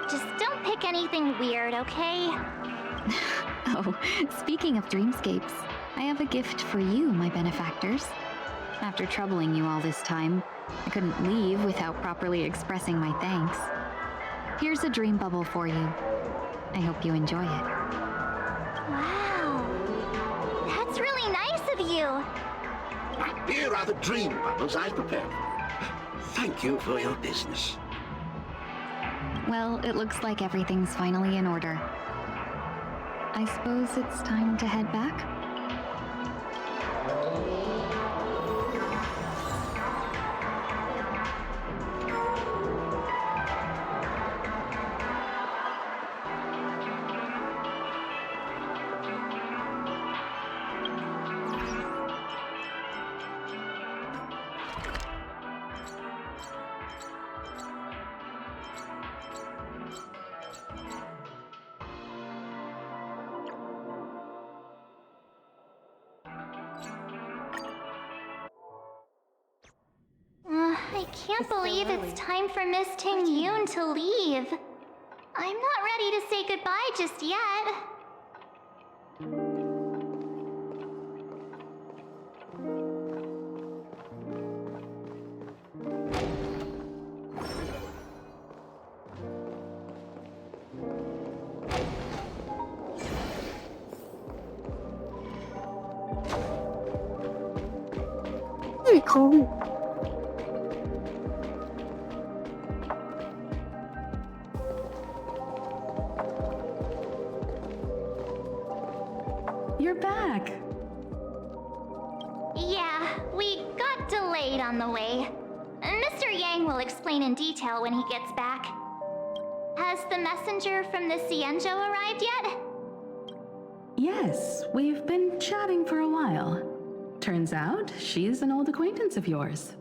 Just don't pick anything weird, okay? Oh, speaking of dreamscapes, I have a gift for you, my benefactors. After troubling you all this time, I couldn't leave without properly expressing my thanks. Here's a dream bubble for you. I hope you enjoy it. Wow. That's really nice of you. Here are the dream bubbles I prepared. Thank you for your business. Well, it looks like everything's finally in order. I suppose it's time to head back? I can't believe it's time for Miss Ting Yoon to leave. I'm not ready to say goodbye just yet. Very cool. You're back. Yeah, we got delayed on the way. Mr. Yang will explain in detail when he gets back. Has the messenger from the Xianzhou arrived yet? Yes, we've been chatting for a while. Turns out she's an old acquaintance of yours.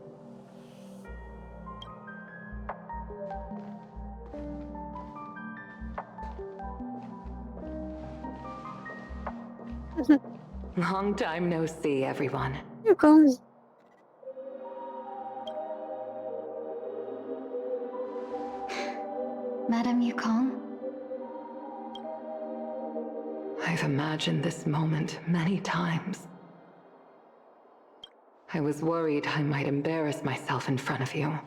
Long time no see, everyone. Here goes. Madame Yukong? I've imagined this moment many times. I was worried I might embarrass myself in front of you.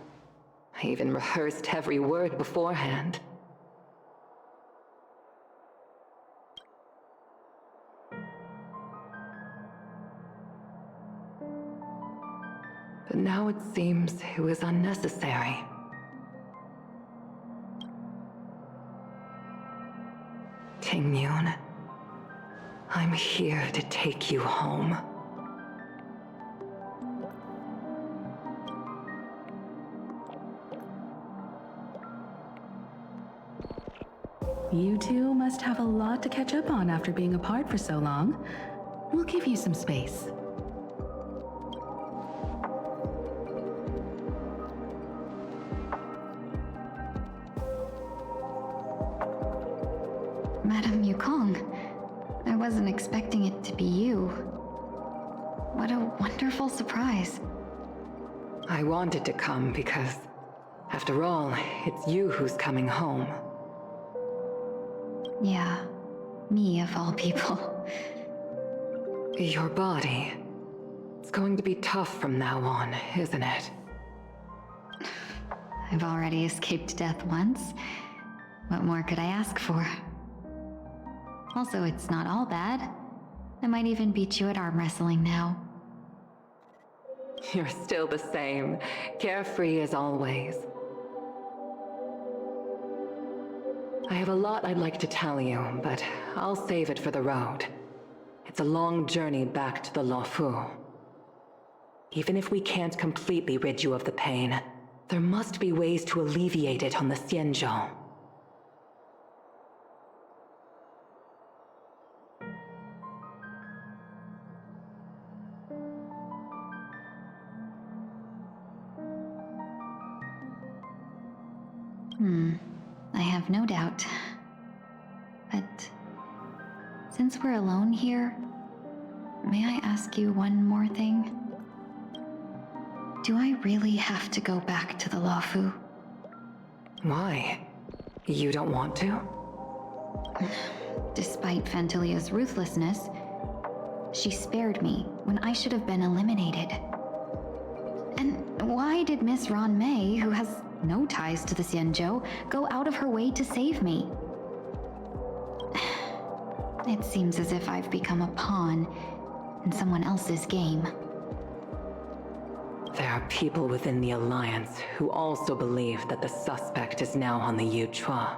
I even rehearsed every word beforehand. But now it seems it was unnecessary. Ting Yoon, I'm here to take you home. You two must have a lot to catch up on after being apart for so long. We'll give you some space. Madame Yukong, I wasn't expecting it to be you. What a wonderful surprise. I wanted to come because, after all, it's you who's coming home. Yeah, me of all people. Your body. It's going to be tough from now on, isn't it? I've already escaped death once. What more could I ask for? Also, it's not all bad. I might even beat you at arm wrestling now. You're still the same, carefree as always. I have a lot I'd like to tell you, but I'll save it for the road. It's a long journey back to the Luofu. Even if we can't completely rid you of the pain, there must be ways to alleviate it on the Xianzhou. I have no doubt. But since we're alone here, may I ask you one more thing? Do I really have to go back to the Lawfu? Why? You don't want to? Despite Fantilia's ruthlessness, she spared me when I should have been eliminated. And why did Miss Ron May, who has no ties to the Xianzhou, go out of her way to save me? It seems as if I've become a pawn in someone else's game. There are people within the Alliance who also believe that the suspect is now on the Yuchua.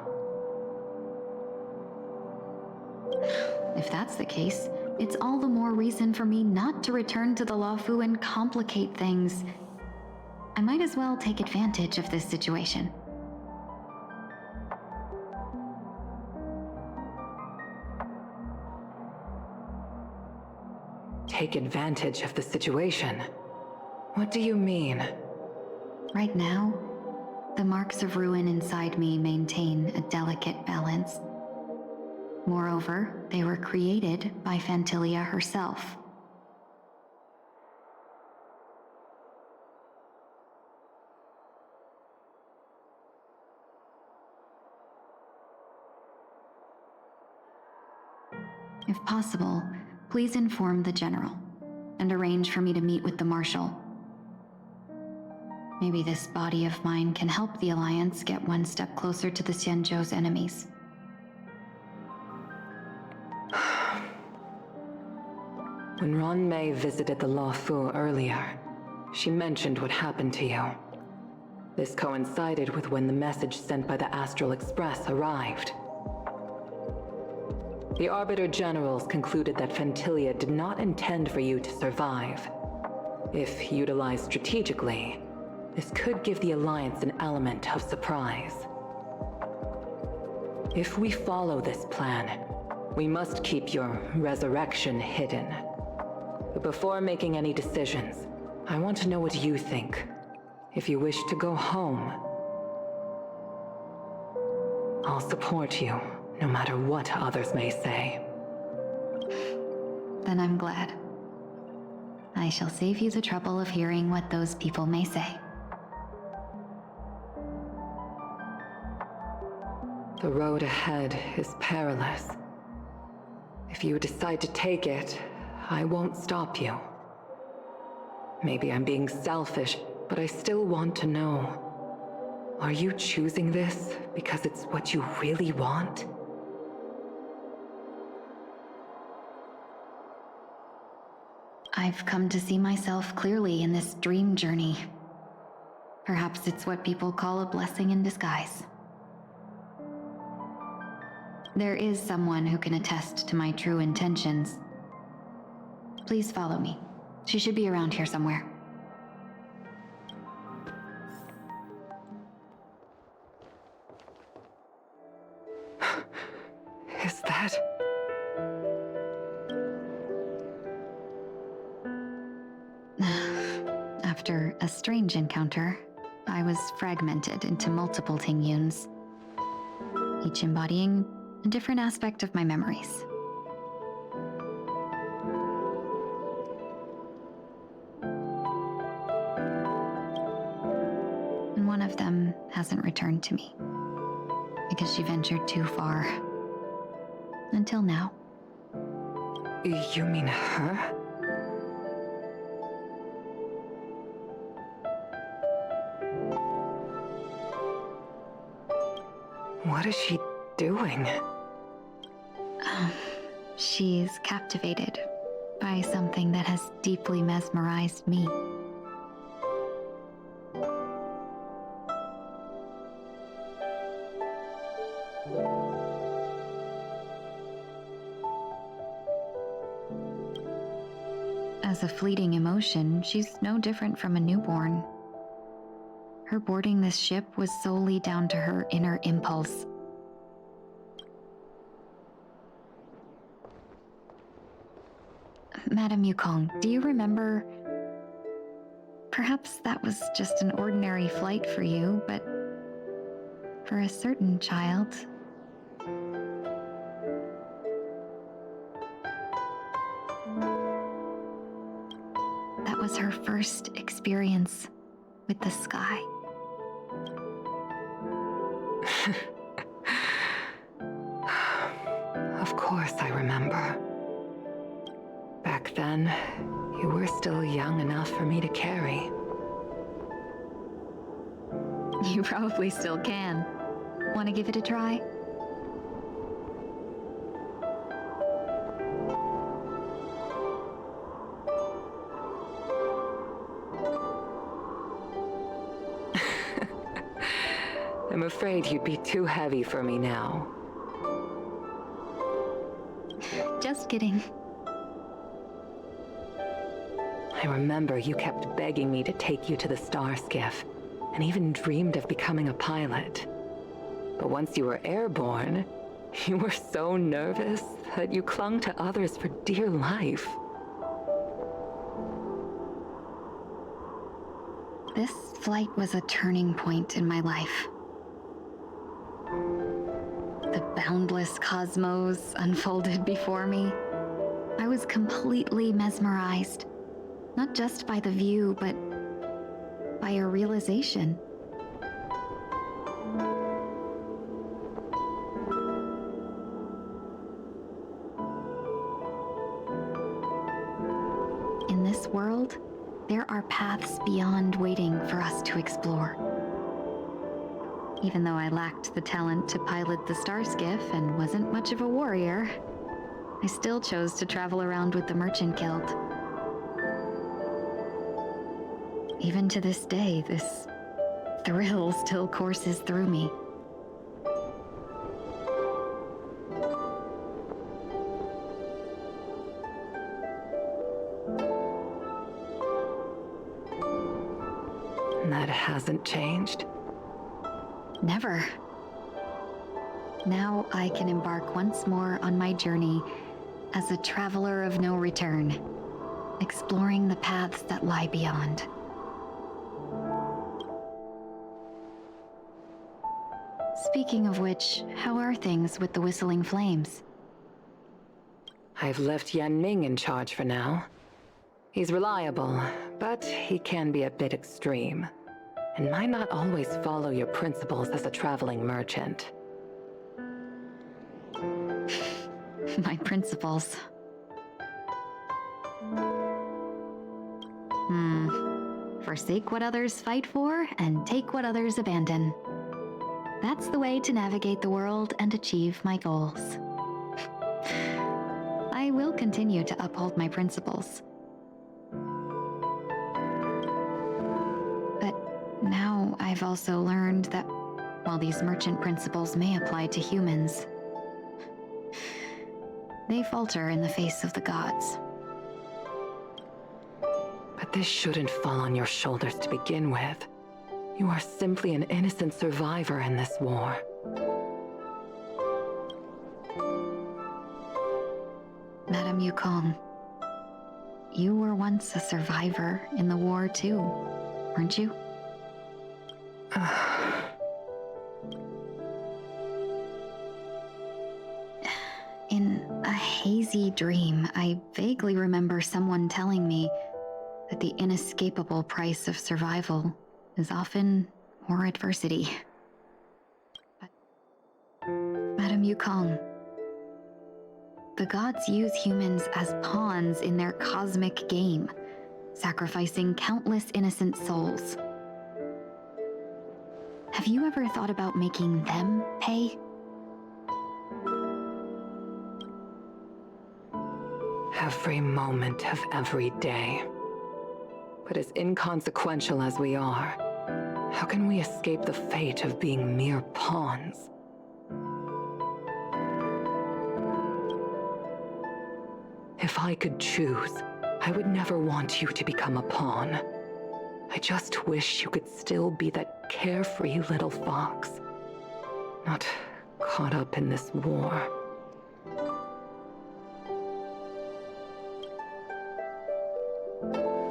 If that's the case, it's all the more reason for me not to return to the Lawfu and complicate things. I might as well take advantage of this situation. Take advantage of the situation? What do you mean? Right now, the marks of ruin inside me maintain a delicate balance. Moreover, they were created by Fantilia herself. If possible, please inform the General and arrange for me to meet with the Marshal. Maybe this body of mine can help the Alliance get one step closer to the Xianzhou's enemies. When Ron May visited the Lawfu earlier, she mentioned what happened to you. This coincided with when the message sent by the Astral Express arrived. The Arbiter Generals concluded that Fantilia did not intend for you to survive. If utilized strategically, this could give the Alliance an element of surprise. If we follow this plan, we must keep your resurrection hidden. But before making any decisions, I want to know what you think. If you wish to go home, I'll support you, no matter what others may say. Then I'm glad. I shall save you the trouble of hearing what those people may say. The road ahead is perilous. If you decide to take it, I won't stop you. Maybe I'm being selfish, but I still want to know. Are you choosing this because it's what you really want? I've come to see myself clearly in this dream journey. Perhaps it's what people call a blessing in disguise. There is someone who can attest to my true intentions. Please follow me. She should be around here somewhere. Is that... After a strange encounter, I was fragmented into multiple Tingyuns, each embodying a different aspect of my memories. And one of them hasn't returned to me, because she ventured too far. Until now. You mean her? What is she doing? She's captivated by something that has deeply mesmerized me. As a fleeting emotion, she's no different from a newborn. Her boarding this ship was solely down to her inner impulse. Madame Yukong, do you remember? Perhaps that was just an ordinary flight for you, but for a certain child. That was her first experience with the sky. Of course I remember. Back then, you were still young enough for me to carry. You probably still can. Want to give it a try? I'm afraid you'd be too heavy for me now. Just kidding. I remember you kept begging me to take you to the star skiff, and even dreamed of becoming a pilot. But once you were airborne, you were so nervous that you clung to others for dear life. This flight was a turning point in my life. The boundless cosmos unfolded before me. I was completely mesmerized, not just by the view, but by a realization. In this world, there are paths beyond waiting for us to explore. Even though I lacked the talent to pilot the star skiff and wasn't much of a warrior, I still chose to travel around with the Merchant Guild. Even to this day, this thrill still courses through me. That hasn't changed? Never. Now I can embark once more on my journey as a traveler of no return, exploring the paths that lie beyond. Speaking of which, how are things with the Whistling Flames? I've left Yan Ming in charge for now. He's reliable, but he can be a bit extreme, and might not always follow your principles as a traveling merchant. My principles. Forsake what others fight for and take what others abandon. That's the way to navigate the world and achieve my goals. I will continue to uphold my principles. But now I've also learned that while these merchant principles may apply to humans, they falter in the face of the gods. But this shouldn't fall on your shoulders to begin with. You are simply an innocent survivor in this war. Madame Yukong, you were once a survivor in the war too, weren't you? In a hazy dream, I vaguely remember someone telling me that the inescapable price of survival is often more adversity. But, Madame Yukong, the gods use humans as pawns in their cosmic game, sacrificing countless innocent souls. Have you ever thought about making them pay? Every moment of every day. But as inconsequential as we are, how can we escape the fate of being mere pawns? If I could choose, I would never want you to become a pawn. I just wish you could still be that carefree little fox, not caught up in this war.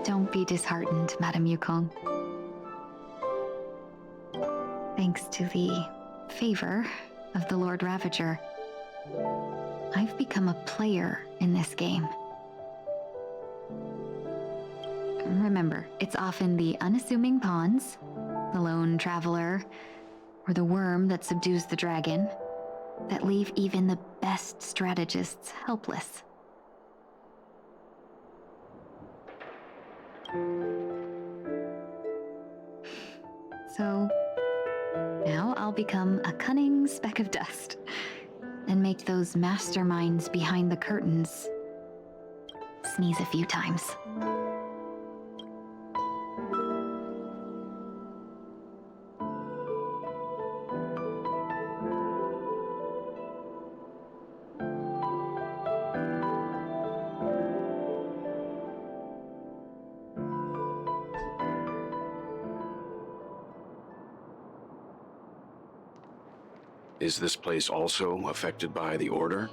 Don't be disheartened, Madame Yukong. Thanks to the favor of the Lord Ravager, I've become a player in this game. Remember, it's often the unassuming pawns, the lone traveler, or the worm that subdues the dragon, that leave even the best strategists helpless. So, now I'll become a cunning speck of dust, and make those masterminds behind the curtains sneeze a few times. Is this place also affected by the Order?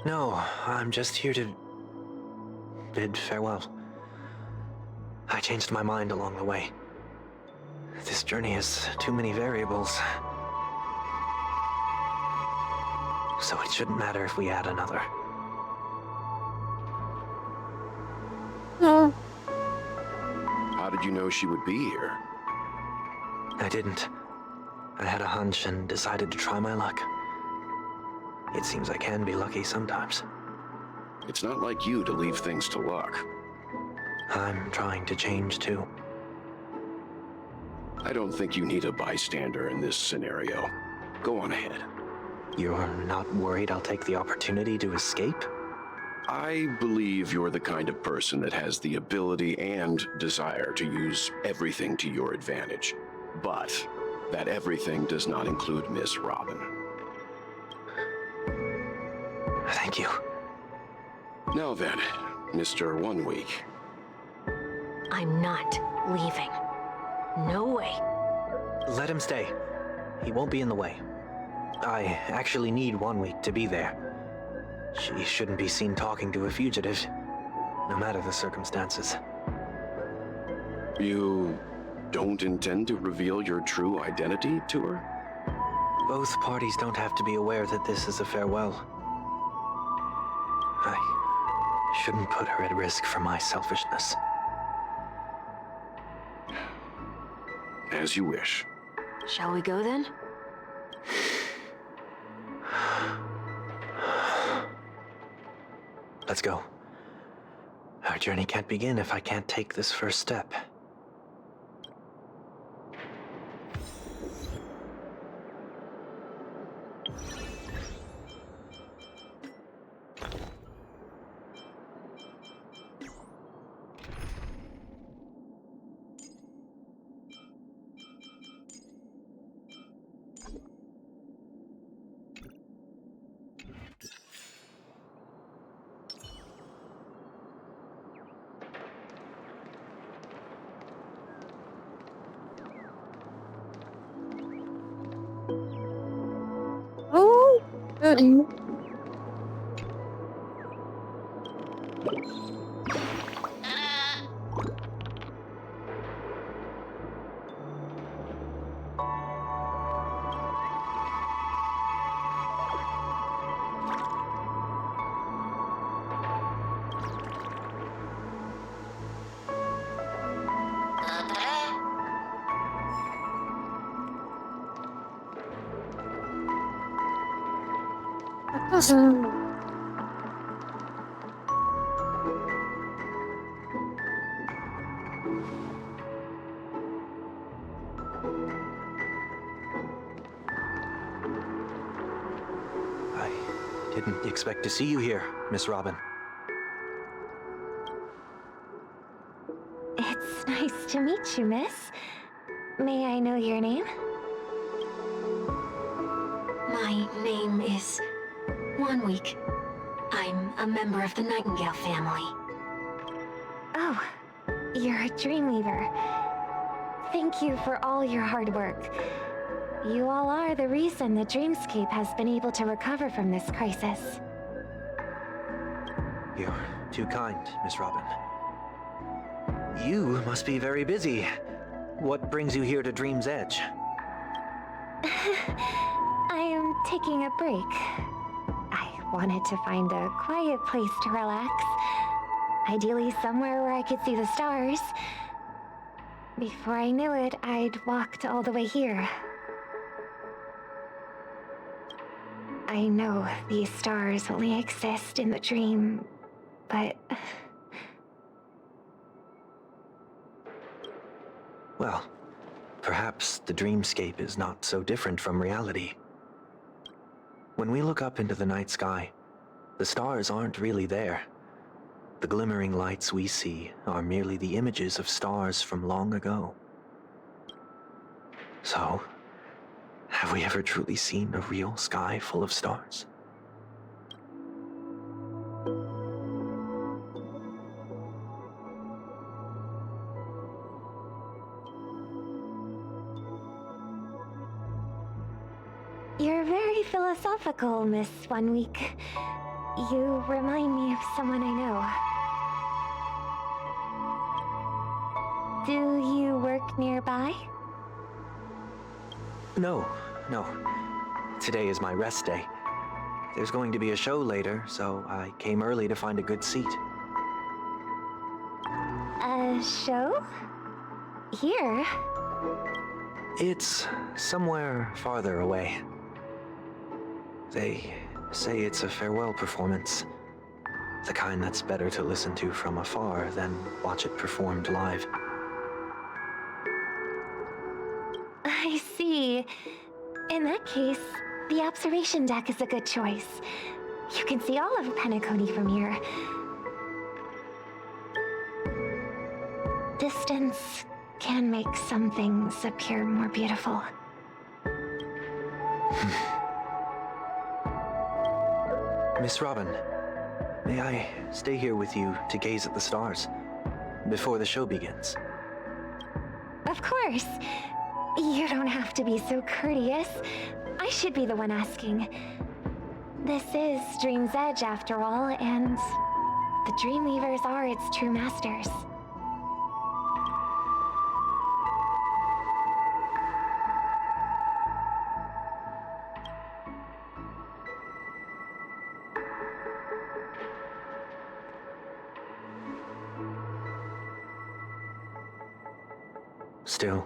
No, I'm just here to bid farewell. I changed my mind along the way. This journey has too many variables. So it shouldn't matter if we add another. No. How did you know she would be here? I didn't. I had a hunch and decided to try my luck. It seems I can be lucky sometimes. It's not like you to leave things to luck. I'm trying to change too. I don't think you need a bystander in this scenario. Go on ahead. You're not worried I'll take the opportunity to escape? I believe you're the kind of person that has the ability and desire to use everything to your advantage. But that everything does not include Miss Robin. Thank you. Now then, Mr. 1 Week. I'm not leaving. No way. Let him stay. He won't be in the way. I actually need 1 week to be there. She shouldn't be seen talking to a fugitive, no matter the circumstances. You don't intend to reveal your true identity to her? Both parties don't have to be aware that this is a farewell. I shouldn't put her at risk for my selfishness. As you wish. Shall we go then? Let's go. Our journey can't begin if I can't take this first step. Oh, goody. Cousin. I didn't expect to see you here, Miss Robin. It's nice to meet you, miss. May I know your name? My name is 1 Week. I'm a member of the Nightingale family. Oh, you're a Dreamweaver. Thank you for all your hard work. You all are the reason the Dreamscape has been able to recover from this crisis. You're too kind, Miss Robin. You must be very busy. What brings you here to Dream's Edge? I am taking a break. I wanted to find a quiet place to relax. Ideally somewhere where I could see the stars. Before I knew it, I'd walked all the way here. I know these stars only exist in the dream, but... Well, perhaps the dreamscape is not so different from reality. When we look up into the night sky, the stars aren't really there. The glimmering lights we see are merely the images of stars from long ago. So, have we ever truly seen a real sky full of stars? You're very philosophical, Miss 1 Week. You remind me of someone I know. Do you work nearby? No. Today is my rest day. There's going to be a show later, so I came early to find a good seat. A show? Here? It's somewhere farther away. They say it's a farewell performance. The kind that's better to listen to from afar than watch it performed live. I see. In that case, the observation deck is a good choice. You can see all of Penacony from here. Distance can make some things appear more beautiful. Miss Robin, may I stay here with you to gaze at the stars before the show begins? Of course. You don't have to be so courteous. I should be the one asking. This is Dream's Edge, after all, and the Dreamweavers are its true masters. Still,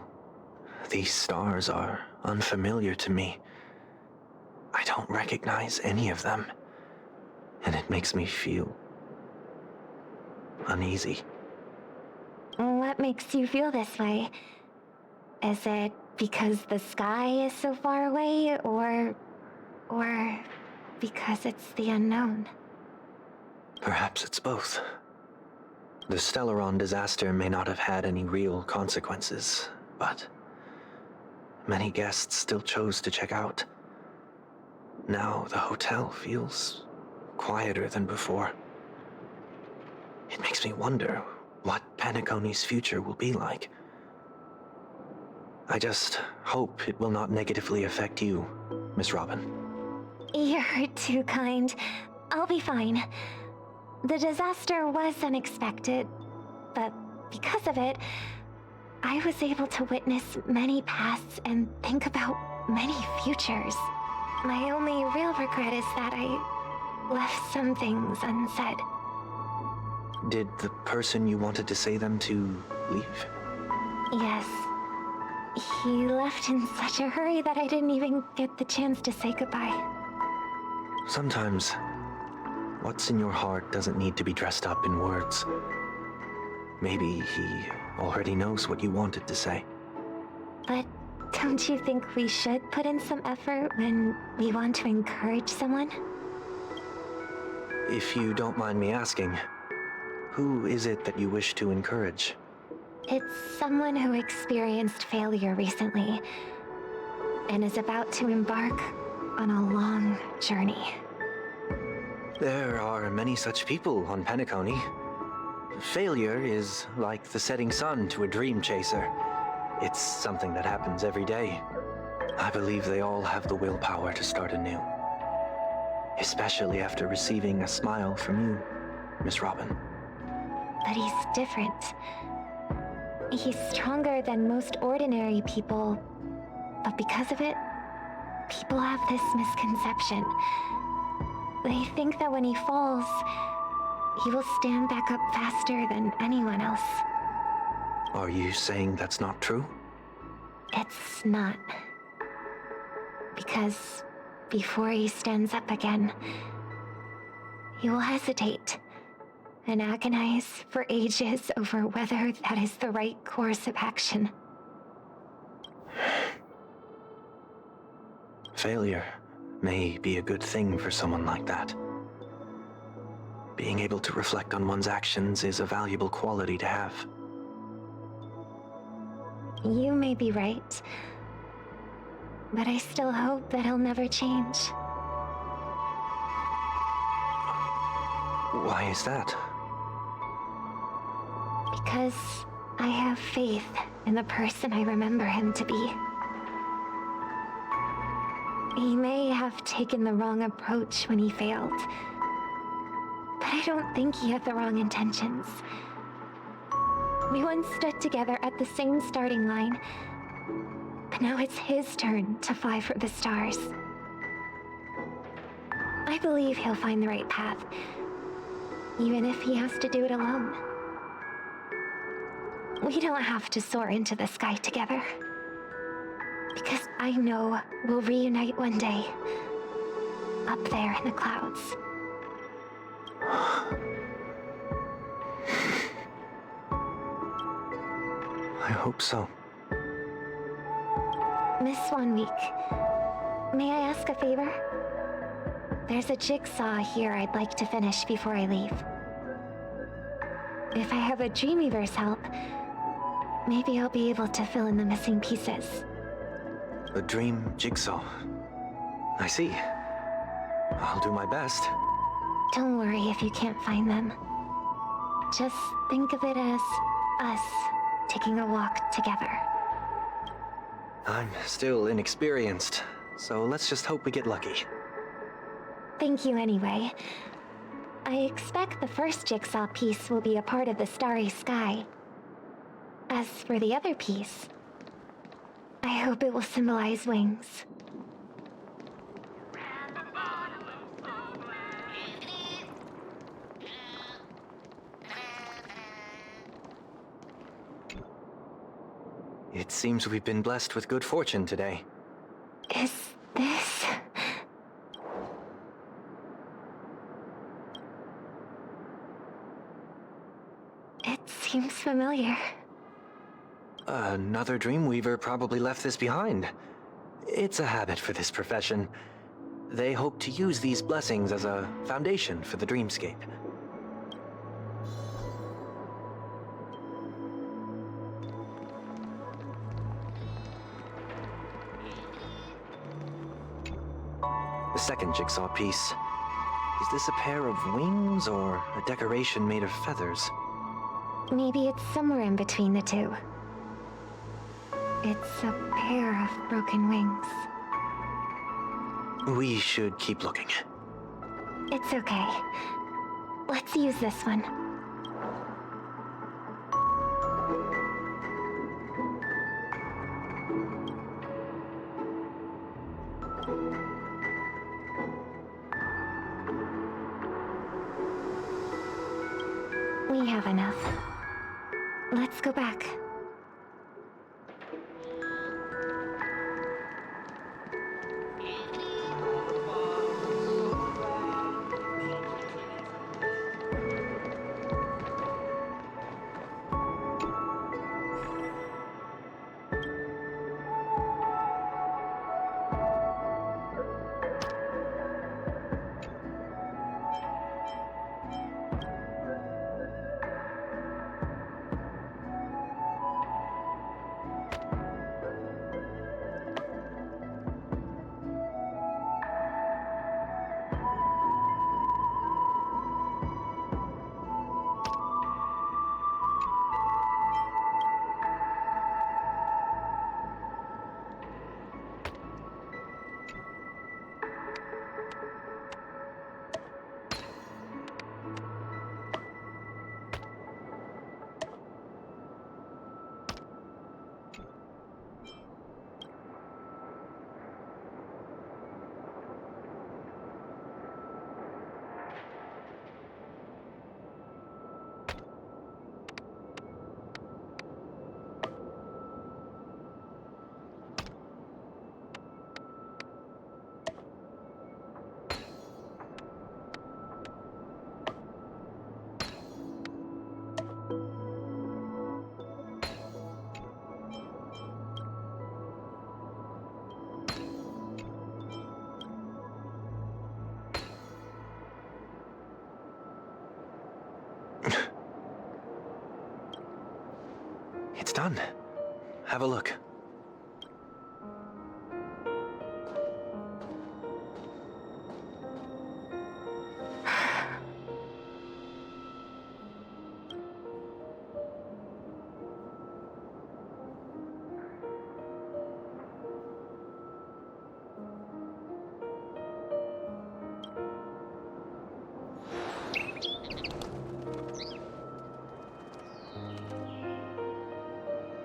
these stars are unfamiliar to me. I don't recognize any of them, and it makes me feel uneasy. What makes you feel this way? Is it because the sky is so far away, or because it's the unknown? Perhaps it's both. The Stellaron disaster may not have had any real consequences, but many guests still chose to check out. Now the hotel feels quieter than before. It makes me wonder what Penacony's future will be like. I just hope it will not negatively affect you, Miss Robin. You're too kind. I'll be fine. The disaster was unexpected, but because of it, I was able to witness many pasts and think about many futures. My only real regret is that I left some things unsaid. Did the person you wanted to say them to leave? Yes. He left in such a hurry that I didn't even get the chance to say goodbye. Sometimes, what's in your heart doesn't need to be dressed up in words. Maybe he already knows what you wanted to say. But don't you think we should put in some effort when we want to encourage someone? If you don't mind me asking, who is it that you wish to encourage? It's someone who experienced failure recently and is about to embark on a long journey. There are many such people on Penacony. Failure is like the setting sun to a dream chaser. It's something that happens every day. I believe they all have the willpower to start anew. Especially after receiving a smile from you, Miss Robin. But he's different. He's stronger than most ordinary people, but because of it, People have this misconception. They think that when he falls, he will stand back up faster than anyone else. Are you saying that's not true? It's not. Because before he stands up again, he will hesitate and agonize for ages over whether that is the right course of action. Failure may be a good thing for someone like that. Being able to reflect on one's actions is a valuable quality to have. You may be right, but I still hope that he'll never change. Why is that? Because I have faith in the person I remember him to be. He may have taken the wrong approach when he failed, but I don't think he had the wrong intentions. We once stood together at the same starting line, but now it's his turn to fly for the stars. I believe he'll find the right path, even if he has to do it alone. We don't have to soar into the sky together, because I know we'll reunite one day, up there in the clouds. I hope so. Miss 1 Week, may I ask a favor? There's a jigsaw here I'd like to finish before I leave. If I have a Dreamweaver's help, maybe I'll be able to fill in the missing pieces. A dream jigsaw. I see. I'll do my best. Don't worry if you can't find them. Just think of it as us taking a walk together. I'm still inexperienced, so let's just hope we get lucky. Thank you anyway. I expect the first jigsaw piece will be a part of the starry sky. As for the other piece, I hope it will symbolize wings. It seems we've been blessed with good fortune today. Is this... It seems familiar. Another Dreamweaver probably left this behind. It's a habit for this profession. They hope to use these blessings as a foundation for the dreamscape. The second jigsaw piece. Is this a pair of wings or a decoration made of feathers? Maybe it's somewhere in between the two. It's a pair of broken wings. We should keep looking. It's okay. Let's use this one. We have enough. Let's go back. done. Have a look.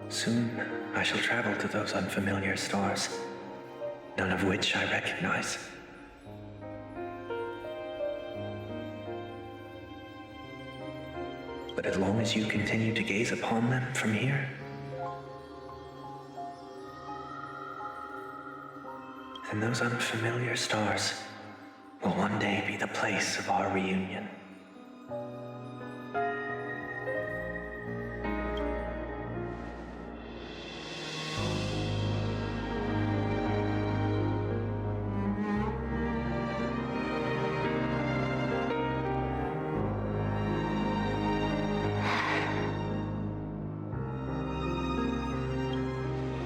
Soon, I shall travel to those unfamiliar stars, none of which I recognize. But as long as you continue to gaze upon them from here, then those unfamiliar stars will one day be the place of our reunion.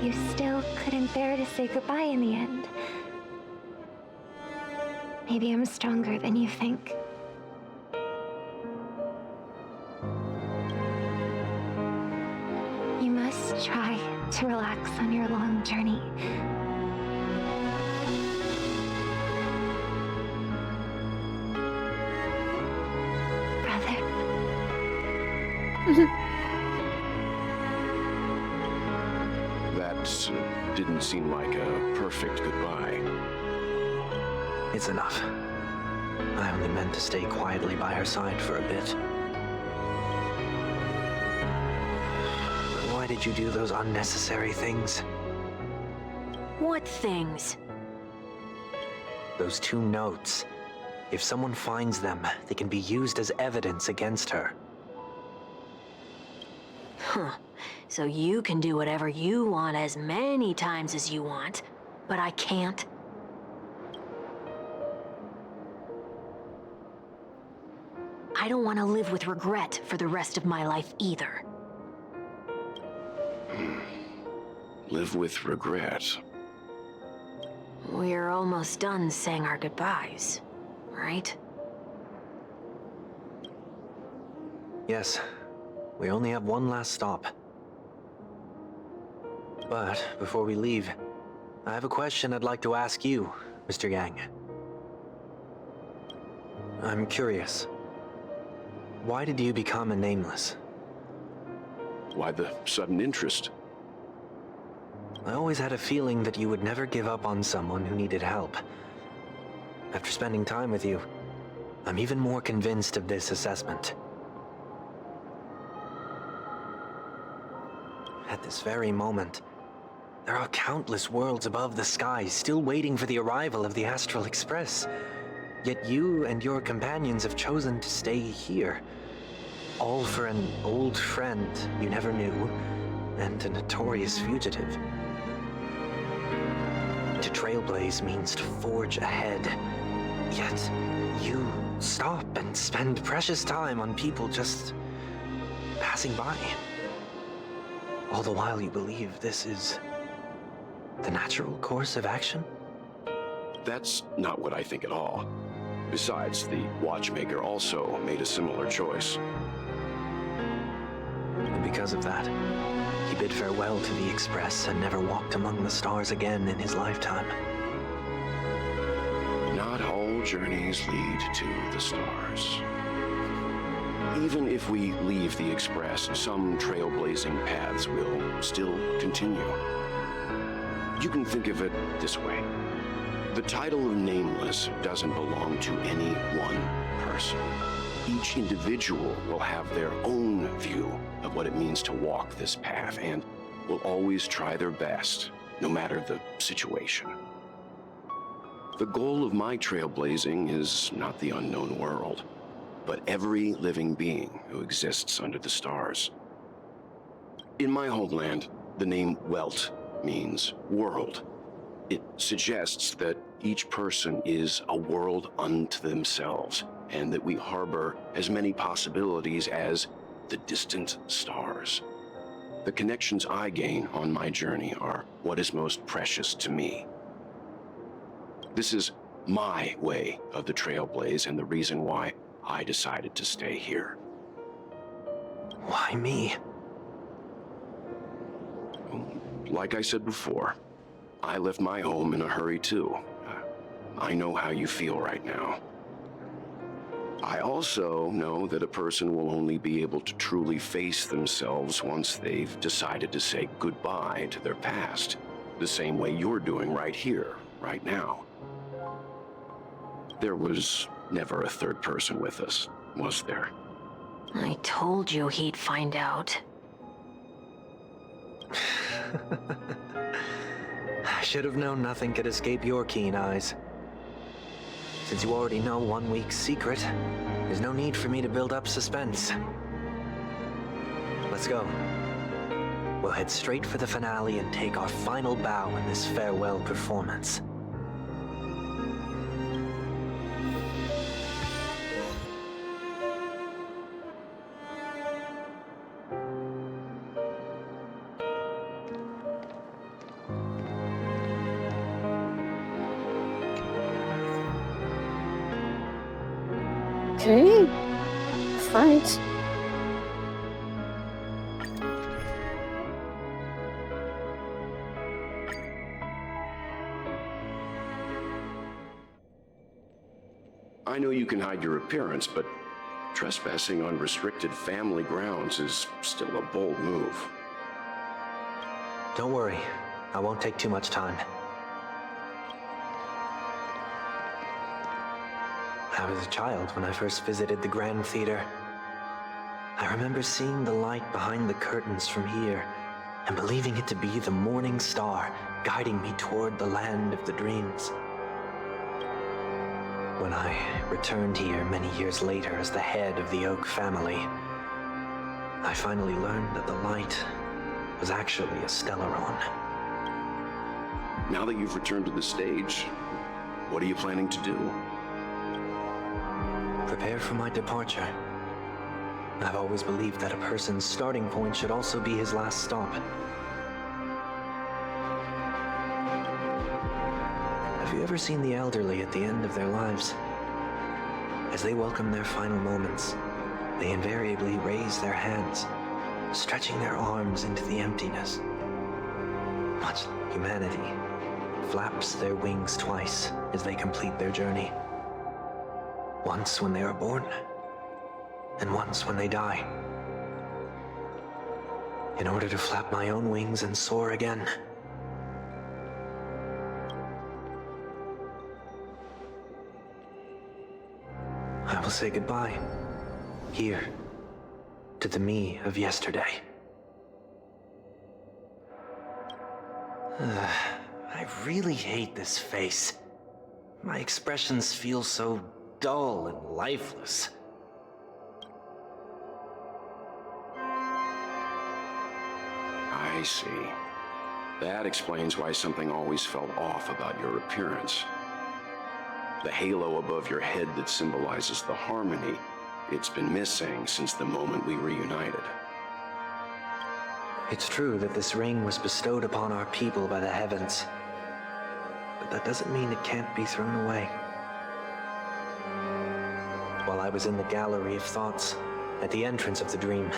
You still couldn't bear to say goodbye in the end. Maybe I'm stronger than you think. You must try to relax on your long journey. Brother. That didn't seem like a perfect goodbye. It's enough. I only meant to stay quietly by her side for a bit. Why did you do those unnecessary things? What things? Those 2 notes. If someone finds them, they can be used as evidence against her. Huh. So you can do whatever you want as many times as you want, but I can't? I don't want to live with regret for the rest of my life either. Live with regret. We're almost done saying our goodbyes, right? Yes, we only have one last stop. But before we leave, I have a question I'd like to ask you, Mr. Yang. I'm curious. Why did you become a nameless? Why the sudden interest? I always had a feeling that you would never give up on someone who needed help. After spending time with you, I'm even more convinced of this assessment. At this very moment, there are countless worlds above the skies still waiting for the arrival of the Astral Express. Yet you and your companions have chosen to stay here. All for an old friend you never knew, and a notorious fugitive. To trailblaze means to forge ahead. Yet, you stop and spend precious time on people just passing by. All the while you believe this is the natural course of action? That's not what I think at all. Besides, the watchmaker also made a similar choice. And because of that, he bid farewell to the Express and never walked among the stars again in his lifetime. Not all journeys lead to the stars. Even if we leave the Express, some trailblazing paths will still continue. You can think of it this way. The title of Nameless doesn't belong to any one person. Each individual will have their own view of what it means to walk this path and will always try their best, no matter the situation. The goal of my trailblazing is not the unknown world, but every living being who exists under the stars. In my homeland, the name Welt means world. It suggests that each person is a world unto themselves, and that we harbor as many possibilities as the distant stars. The connections I gain on my journey are what is most precious to me. This is my way of the Trailblaze and the reason why I decided to stay here. Why me? Like I said before, I left my home in a hurry too. I know how you feel right now. I also know that a person will only be able to truly face themselves once they've decided to say goodbye to their past, the same way you're doing right here, right now. There was never a third person with us, was there? I told you he'd find out. I should have known nothing could escape your keen eyes. Since you already know 1 week's secret, there's no need for me to build up suspense. Let's go. We'll head straight for the finale and take our final bow in this farewell performance. Okay. Fight. I know you can hide your appearance, but trespassing on restricted family grounds is still a bold move. Don't worry, I won't take too much time. I was a child when I first visited the Grand Theater. I remember seeing the light behind the curtains from here and believing it to be the morning star guiding me toward the land of the dreams. When I returned here many years later as the head of the Oak family, I finally learned that the light was actually a Stellaron. Now that you've returned to the stage, what are you planning to do? Prepare for my departure. I've always believed that a person's starting point should also be his last stop. Have you ever seen the elderly at the end of their lives? As they welcome their final moments, they invariably raise their hands, stretching their arms into the emptiness. Much like humanity flaps their wings twice as they complete their journey. Once when they are born, and once when they die. In order to flap my own wings and soar again. I will say goodbye, here, to the me of yesterday. I really hate this face. My expressions feel so dull and lifeless. I see. That explains why something always felt off about your appearance. The halo above your head that symbolizes the harmony, it's been missing since the moment we reunited. It's true that this ring was bestowed upon our people by the heavens, but that doesn't mean it can't be thrown away. While I was in the gallery of thoughts, at the entrance of the dream,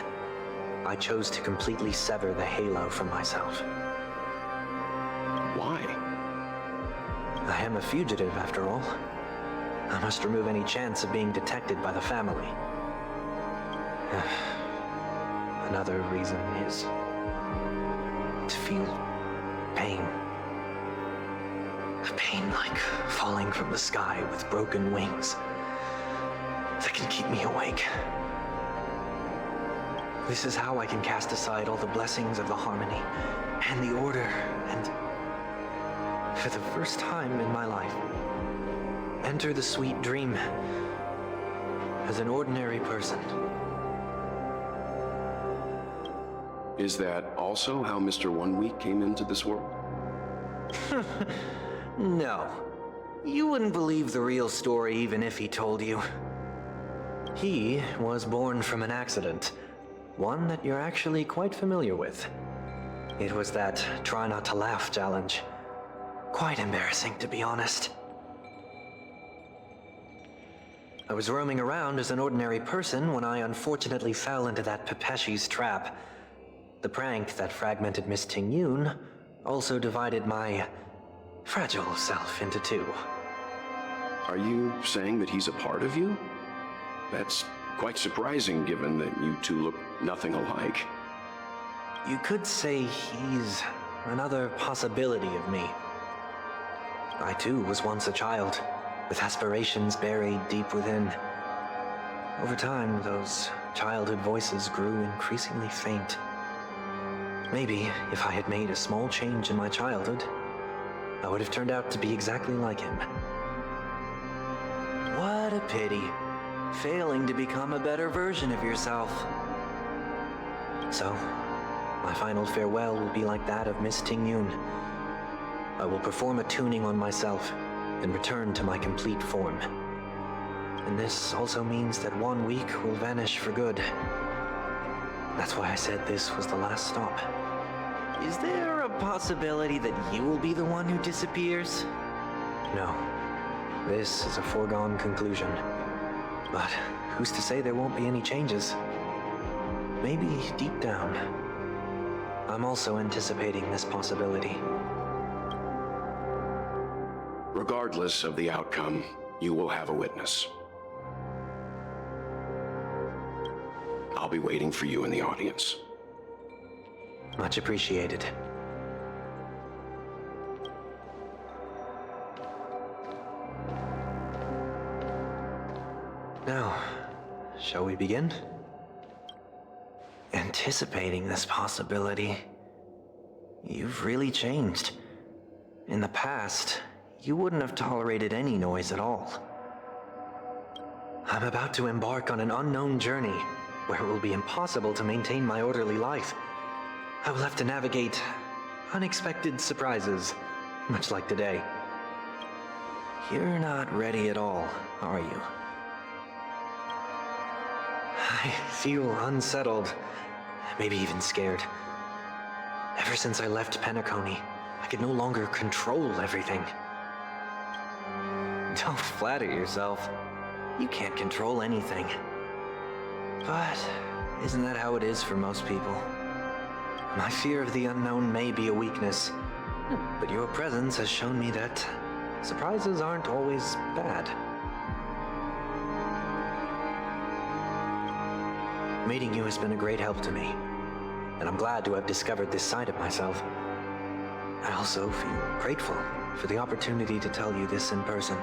I chose to completely sever the halo from myself. Why? I am a fugitive, after all. I must remove any chance of being detected by the family. Another reason is to feel pain. A pain like falling from the sky with broken wings that can keep me awake. This is how I can cast aside all the blessings of the harmony and the order and, for the first time in my life, enter the sweet dream as an ordinary person. Is that also how Mr. 1 Week came into this world? No. You wouldn't believe the real story even if he told you. He was born from an accident, One that you're actually quite familiar with. It was that try not to laugh challenge. Quite embarrassing, to be honest. I was roaming around as an ordinary person when I unfortunately fell into that Pepeshi's trap. The prank that fragmented Miss Ting-Yun also divided my fragile self into two. Are you saying that he's a part of you? That's quite surprising given that you two look nothing alike. You could say he's another possibility of me. I too was once a child, with aspirations buried deep within. Over time, those childhood voices grew increasingly faint. Maybe if I had made a small change in my childhood, I would have turned out to be exactly like him. What a pity, failing to become a better version of yourself. So, my final farewell will be like that of Miss Ting-Yun. I will perform a tuning on myself and return to my complete form. And this also means that 1 week will vanish for good. That's why I said this was the last stop. Is there a possibility that you will be the one who disappears? No. This is a foregone conclusion. But who's to say there won't be any changes? Maybe deep down, I'm also anticipating this possibility. Regardless of the outcome, you will have a witness. I'll be waiting for you in the audience. Much appreciated. Now, shall we begin? Anticipating this possibility, you've really changed. In the past, you wouldn't have tolerated any noise at all. I'm about to embark on an unknown journey where it will be impossible to maintain my orderly life. I will have to navigate unexpected surprises, much like today. You're not ready at all, are you? I feel unsettled, maybe even scared. Ever since I left Penacony, I could no longer control everything. Don't flatter yourself. You can't control anything. But isn't that how it is for most people? My fear of the unknown may be a weakness, but your presence has shown me that surprises aren't always bad. Meeting you has been a great help to me, and I'm glad to have discovered this side of myself. I also feel grateful for the opportunity to tell you this in person.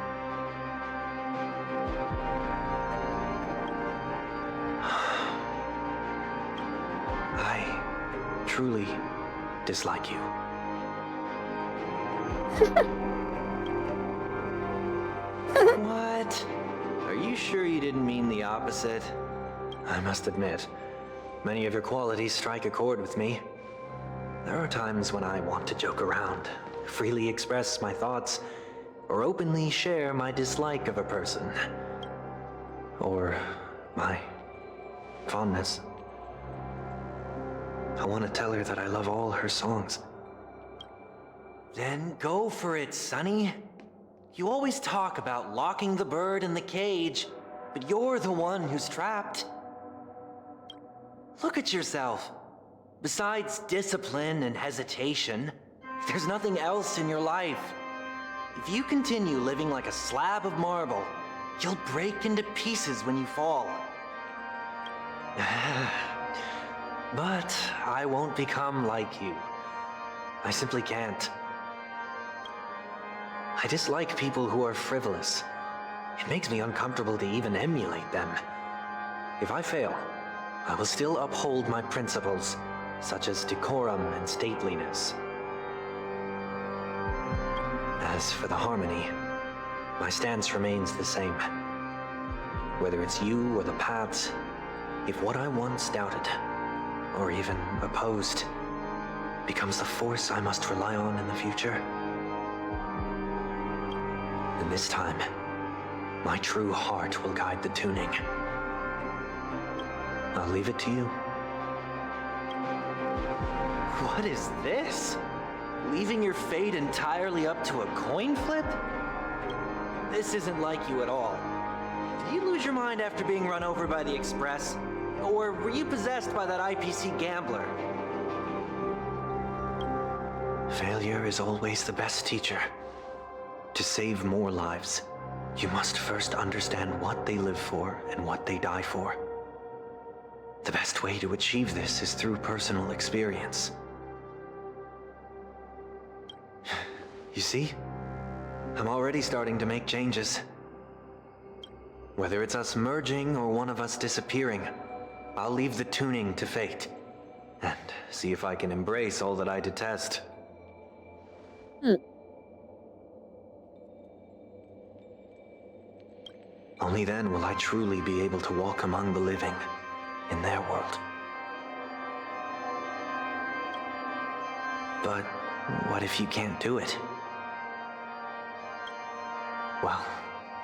I truly dislike you. What? Are you sure you didn't mean the opposite? I must admit, many of your qualities strike a chord with me. There are times when I want to joke around, freely express my thoughts, or openly share my dislike of a person. Or my fondness. I want to tell her that I love all her songs. Then go for it, Sonny. You always talk about locking the bird in the cage, but you're the one who's trapped. Look at yourself. Besides discipline and hesitation, there's nothing else in your life. If you continue living like a slab of marble, you'll break into pieces when you fall. But I won't become like you. I simply can't. I dislike people who are frivolous. It makes me uncomfortable to even emulate them. If I fail, I will still uphold my principles, such as decorum and stateliness. As for the harmony, my stance remains the same. Whether it's you or the paths, if what I once doubted, or even opposed, becomes the force I must rely on in the future, then this time, my true heart will guide the tuning. I'll leave it to you What is this? Leaving your fate entirely up to a coin flip? This isn't like you at all. Did you lose your mind after being run over by the Express? Or were you possessed by that IPC gambler? Failure is always the best teacher. To save more lives, you must first understand what they live for and what they die for. The best way to achieve this is through personal experience. You see? I'm already starting to make changes. Whether it's us merging or one of us disappearing, I'll leave the tuning to fate. And see if I can embrace all that I detest. Only then will I truly be able to walk among the living in their world. But what if you can't do it? Well,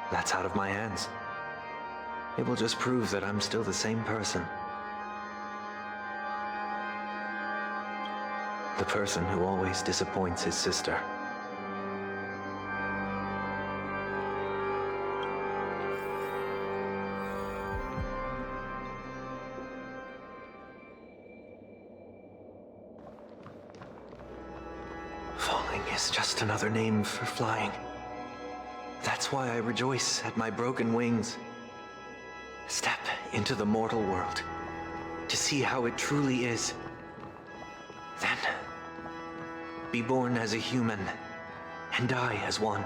that's out of my hands. It will just prove that I'm still the same person. The person who always disappoints his sister. Falling is just another name for flying. That's why I rejoice at my broken wings. Step into the mortal world to see how it truly is. Then, be born as a human and die as one.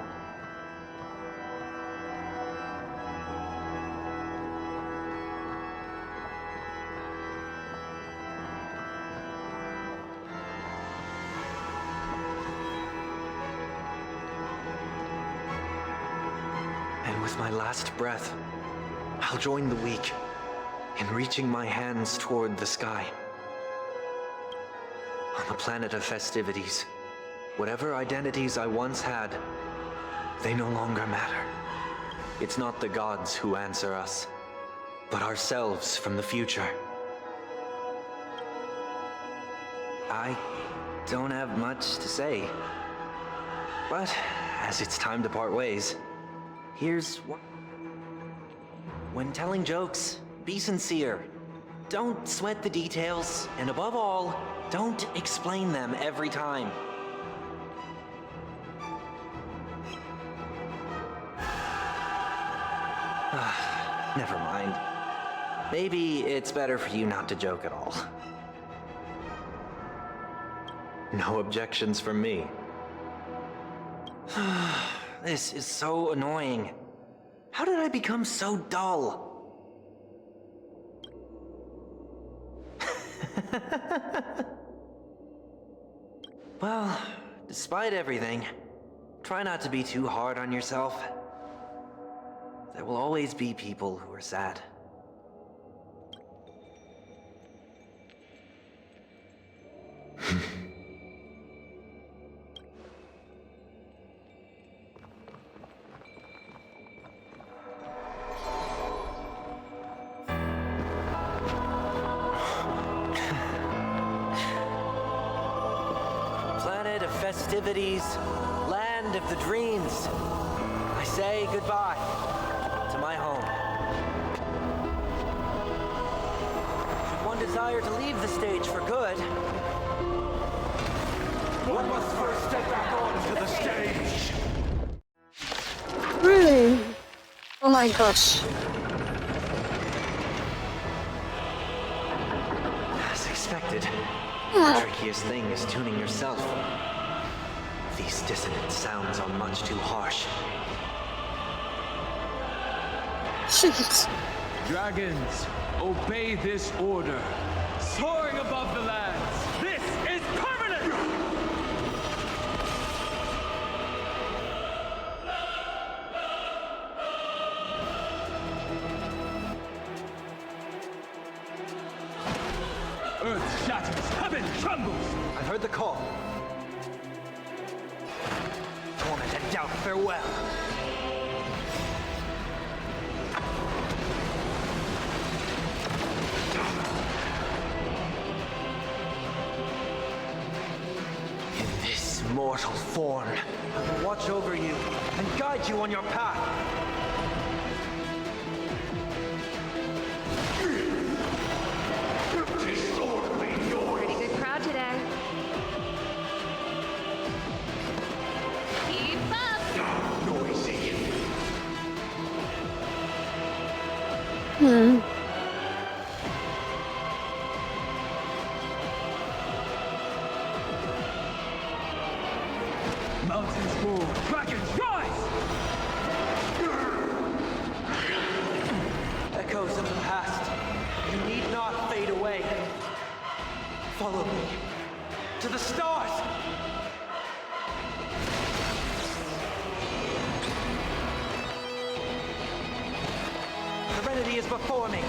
And with my last breath, I'll join the weak in reaching my hands toward the sky. On the planet of festivities, whatever identities I once had, they no longer matter. It's not the gods who answer us, but ourselves from the future. I don't have much to say, but as it's time to part ways, here's what. When telling jokes, be sincere. Don't sweat the details, and above all, don't explain them every time. Never mind. Maybe it's better for you not to joke at all. No objections from me. This is so annoying. How did I become so dull? Well, despite everything, try not to be too hard on yourself. There will always be people who are sad. Planet of festivities, land of the dreams. I say goodbye to my home. Should one desire to leave the stage for good, One must first step back onto the stage. Really? Oh my gosh. as expected, the trickiest thing is tuning yourself. These dissonant sounds are much too harsh. Jeez. Dragons, obey this order. Soaring above the lands, this is permanent! Earth shatters, heaven trembles! I've heard the call. Torment and doubt, farewell. mortal form, I will watch over you and guide you on your path. Pretty good crowd today. Keep up! Noisy. Mountains fall, dragons rise! Echoes of the past, you need not fade away. Follow me to the stars! Serenity is before me.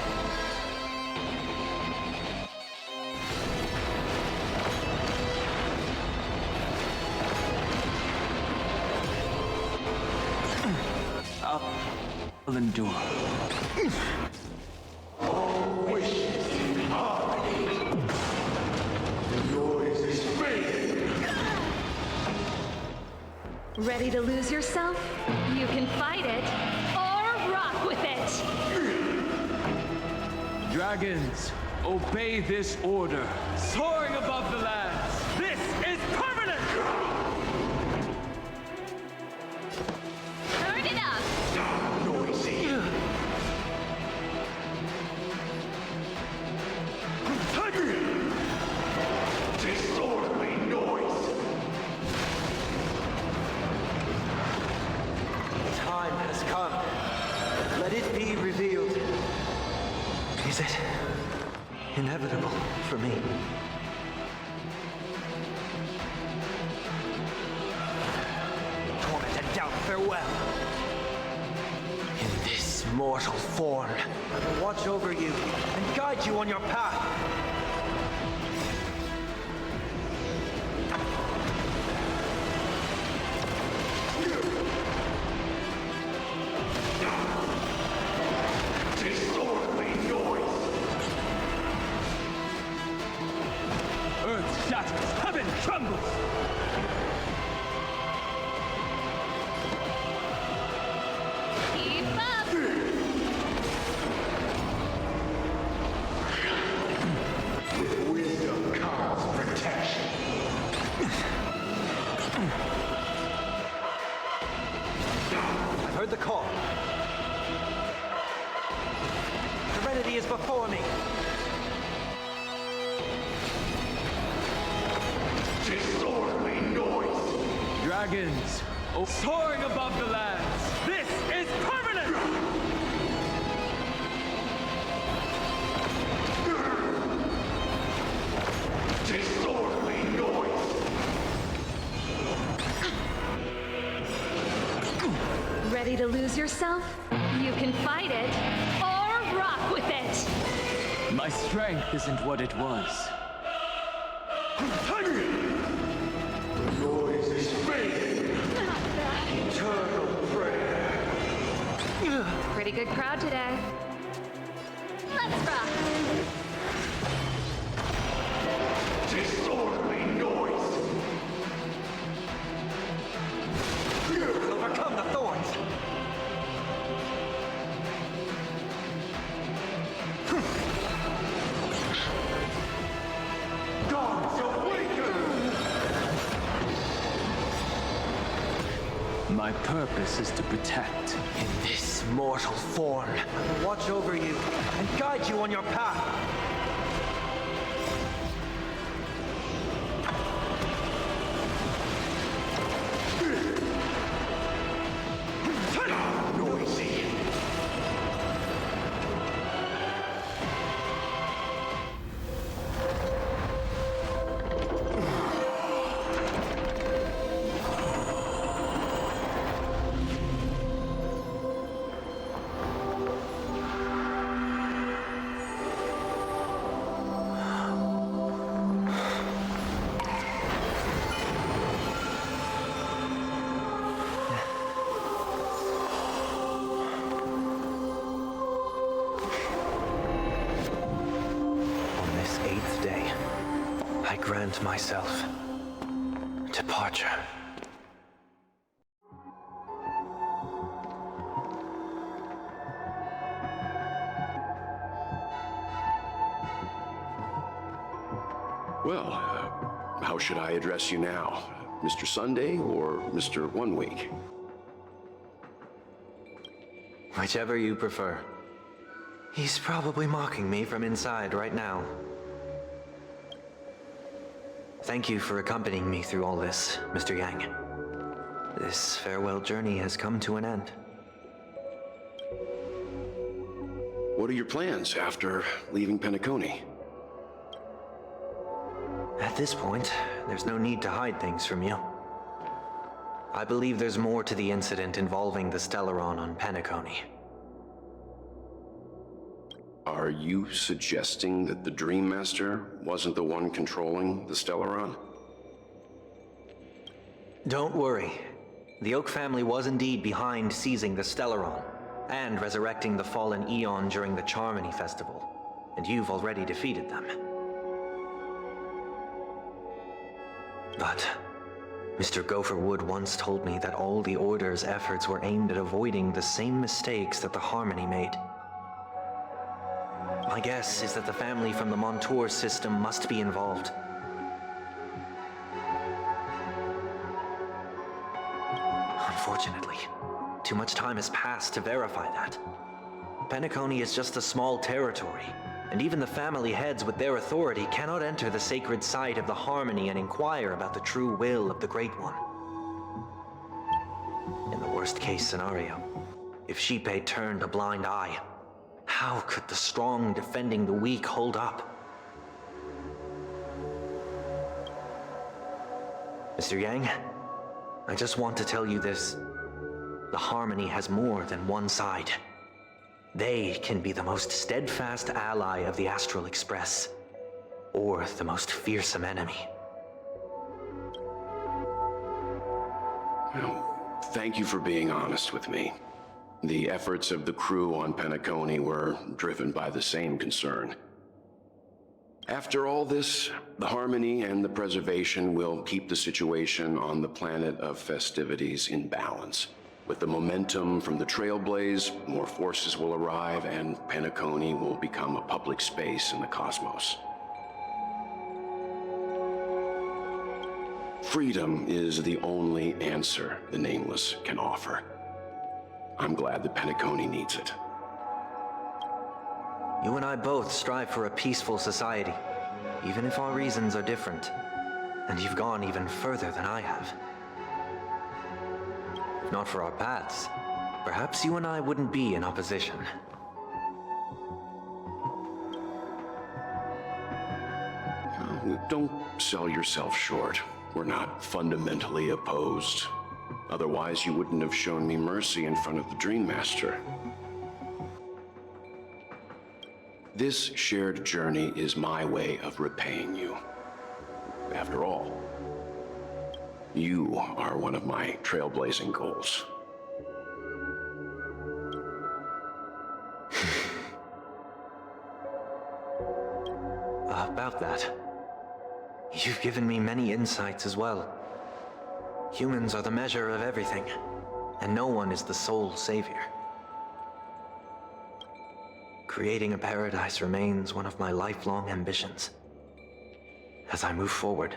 I'll endure. All wishes in harmony. The noise is fading. Ready to lose yourself? You can fight it or rock with it. Dragons, obey this order. Soaring above the lands. This is permanent! Turn it up! Noisy. Disorderly noise. The time has come. Let it be revealed. Is it inevitable for me? Torment and doubt, farewell. In this mortal form, I will watch over you and guide you on your path. Disorderly noise. Earth shatters, heaven trembles! Keep up! With wisdom comes protection. I've heard the call. Serenity is before me. Disorderly noise. Dragons, soaring above the lands. This is permanent! Disorderly noise. Ready to lose yourself? You can fight it or rock with it. My strength isn't what it was. The noise is fading. Eternal prayer. Pretty good crowd today. Let's rock. Disorderly noise. Overcome the thorns. Gods awaken! My purpose is to protect. In this mortal form, I will watch over you and guide you on your path. Noisy. On this 8th day, I grant myself Departure. Well, how should I address you now? Mr. Sunday or Mr. 1 Week? Whichever you prefer. He's probably mocking me from inside right now. Thank you for accompanying me through all this, Mr. Yang. This farewell journey has come to an end. What are your plans after leaving Penacony? At this point, there's no need to hide things from you. I believe there's more to the incident involving the Stellaron on Penacony. Are you suggesting that the Dream Master wasn't the one controlling the Stellaron? Don't worry. The Oak family was indeed behind seizing the Stellaron and resurrecting the fallen Eon during the Charmony Festival, and you've already defeated them. But Mr. Gopherwood once told me that all the Order's efforts were aimed at avoiding the same mistakes that the Harmony made. My guess is that the family from the Montour system must be involved. Unfortunately, too much time has passed to verify that. Penacony is just a small territory, and even the family heads with their authority cannot enter the sacred site of the Harmony and inquire about the true will of the Great One. In the worst-case scenario, if Xipe turned a blind eye, how could the strong defending the weak hold up? Mr. Yang, I just want to tell you this. The Harmony has more than one side. They can be the most steadfast ally of the Astral Express, or the most fearsome enemy. Well, thank you for being honest with me. The efforts of the crew on Penacony were driven by the same concern. After all this, the Harmony and the Preservation will keep the situation on the planet of festivities in balance. With the momentum from the Trailblaze, more forces will arrive and Penacony will become a public space in the cosmos. Freedom is the only answer the Nameless can offer. I'm glad that Penacony needs it. You and I both strive for a peaceful society, even if our reasons are different. And you've gone even further than I have. If not for our paths, perhaps you and I wouldn't be in opposition. Don't sell yourself short. We're not fundamentally opposed. Otherwise, you wouldn't have shown me mercy in front of the Dream Master. This shared journey is my way of repaying you. After all, you are one of my trailblazing goals. About that, you've given me many insights as well. Humans are the measure of everything, and no one is the sole savior. Creating a paradise remains one of my lifelong ambitions. As I move forward,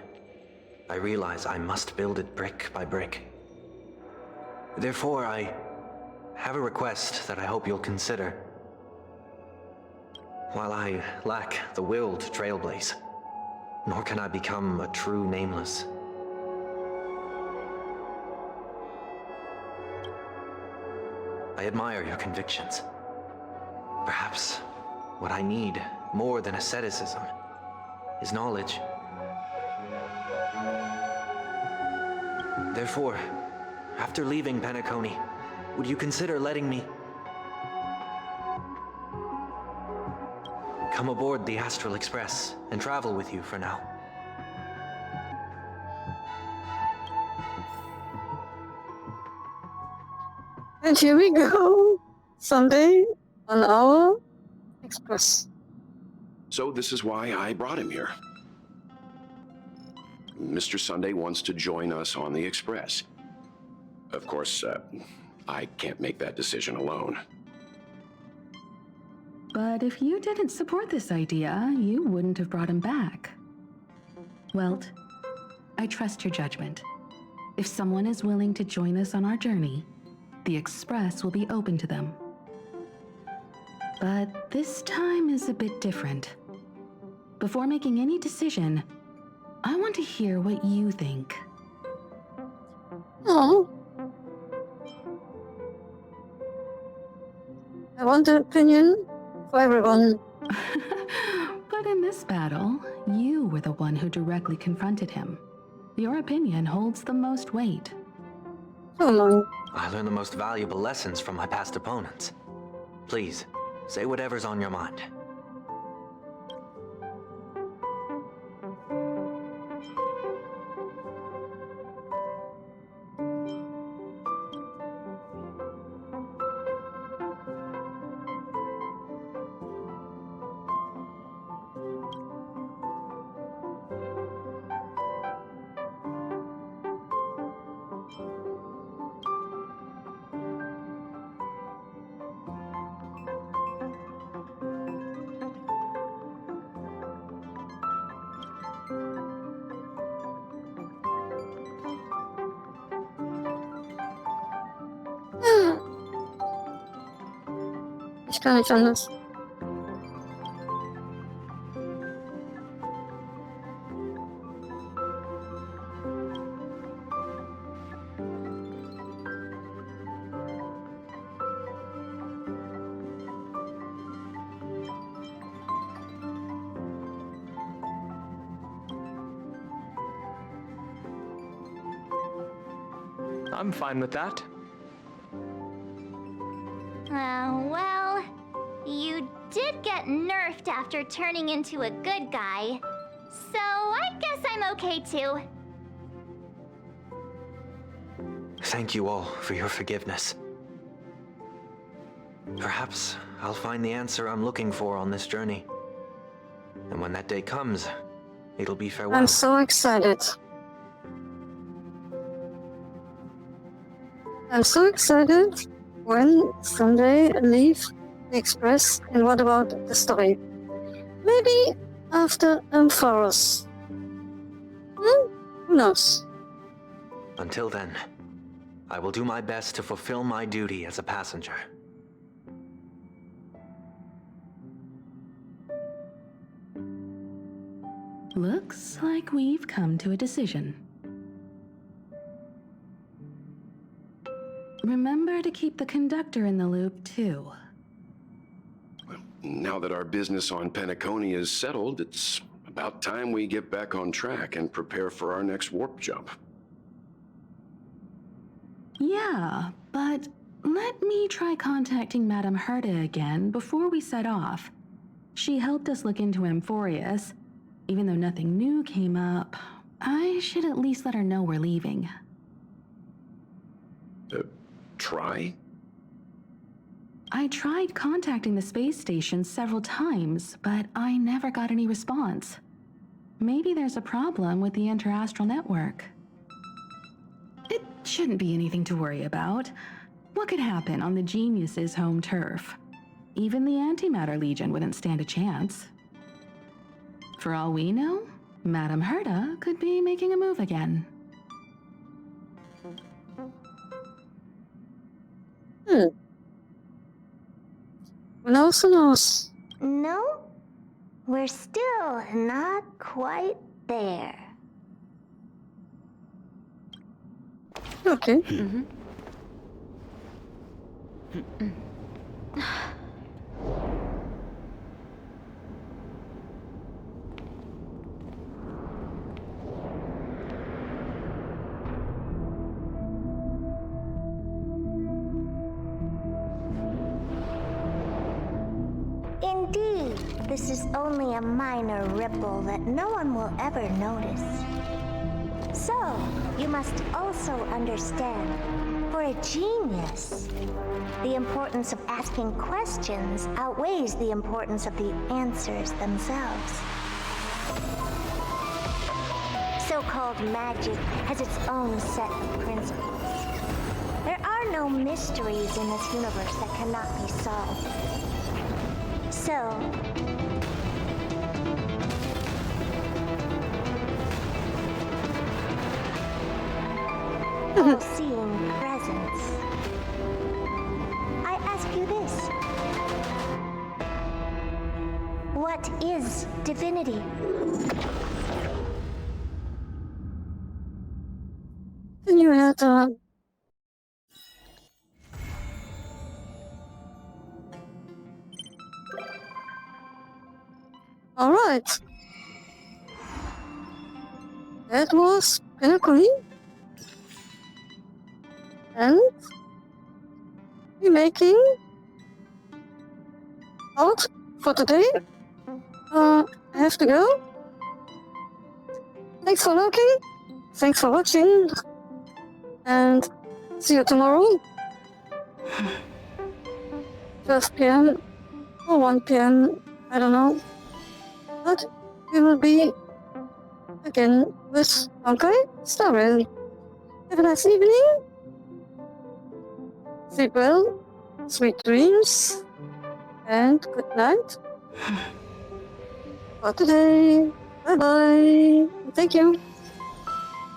I realize I must build it brick by brick. Therefore, I have a request that I hope you'll consider. While I lack the will to trailblaze, nor can I become a true Nameless. I admire your convictions. Perhaps what I need, more than asceticism, is knowledge. Therefore, after leaving Penacony, would you consider letting me come aboard the Astral Express and travel with you for now? And here we go. Sunday on our Express. So this is why I brought him here. Mr. Sunday wants to join us on the Express. Of course, I can't make that decision alone. But if you didn't support this idea, you wouldn't have brought him back. Welt, I trust your judgment. If someone is willing to join us on our journey, the Express will be open to them. But this time is a bit different. Before making any decision, I want to hear what you think. Oh. I want an opinion for everyone. But in this battle, you were the one who directly confronted him. Your opinion holds the most weight. Come on. I learned the most valuable lessons from my past opponents. Please, say whatever's on your mind. Ich kann nicht anders. I'm fine with that. Well, you did get nerfed after turning into a good guy. So I guess I'm okay too. Thank you all for your forgiveness. Perhaps I'll find the answer I'm looking for on this journey. And when that day comes, it'll be farewell. I'm so excited. I'm so excited when Sunday leave the Express, and what about the story? Maybe after Ampharos. Who knows? Until then, I will do my best to fulfill my duty as a passenger. Looks like we've come to a decision. Remember to keep the conductor in the loop, too. Now that our business on Penacony is settled, it's about time we get back on track and prepare for our next warp jump. Yeah, but let me try contacting Madame Herta again before we set off. She helped us look into Amphorius. Even though nothing new came up, I should at least let her know we're leaving. Try? I tried contacting the space station several times, but I never got any response. Maybe there's a problem with the interastral network. It shouldn't be anything to worry about. What could happen on the Genius's home turf? Even the Antimatter Legion wouldn't stand a chance. For all we know, Madame Herta could be making a move again. Who knows? No, we're still not quite there. Okay. Indeed, this is only a minor ripple that no one will ever notice. So, you must also understand, for a genius, the importance of asking questions outweighs the importance of the answers themselves. So so-called magic has its own set of principles. There are no mysteries in this universe that cannot be solved. So, all-seeing presence, I ask you this. What is divinity? Then you had alright. That was Pinnacle. And we're making out for today. I have to go. Thanks for looking. Thanks for watching. And see you tomorrow. 12 p.m. or 1 p.m. I don't know. But we will be again with Honkai Star Rail. Have a nice evening. Sleep well. Sweet dreams. And good night. For today. Bye bye. Thank you.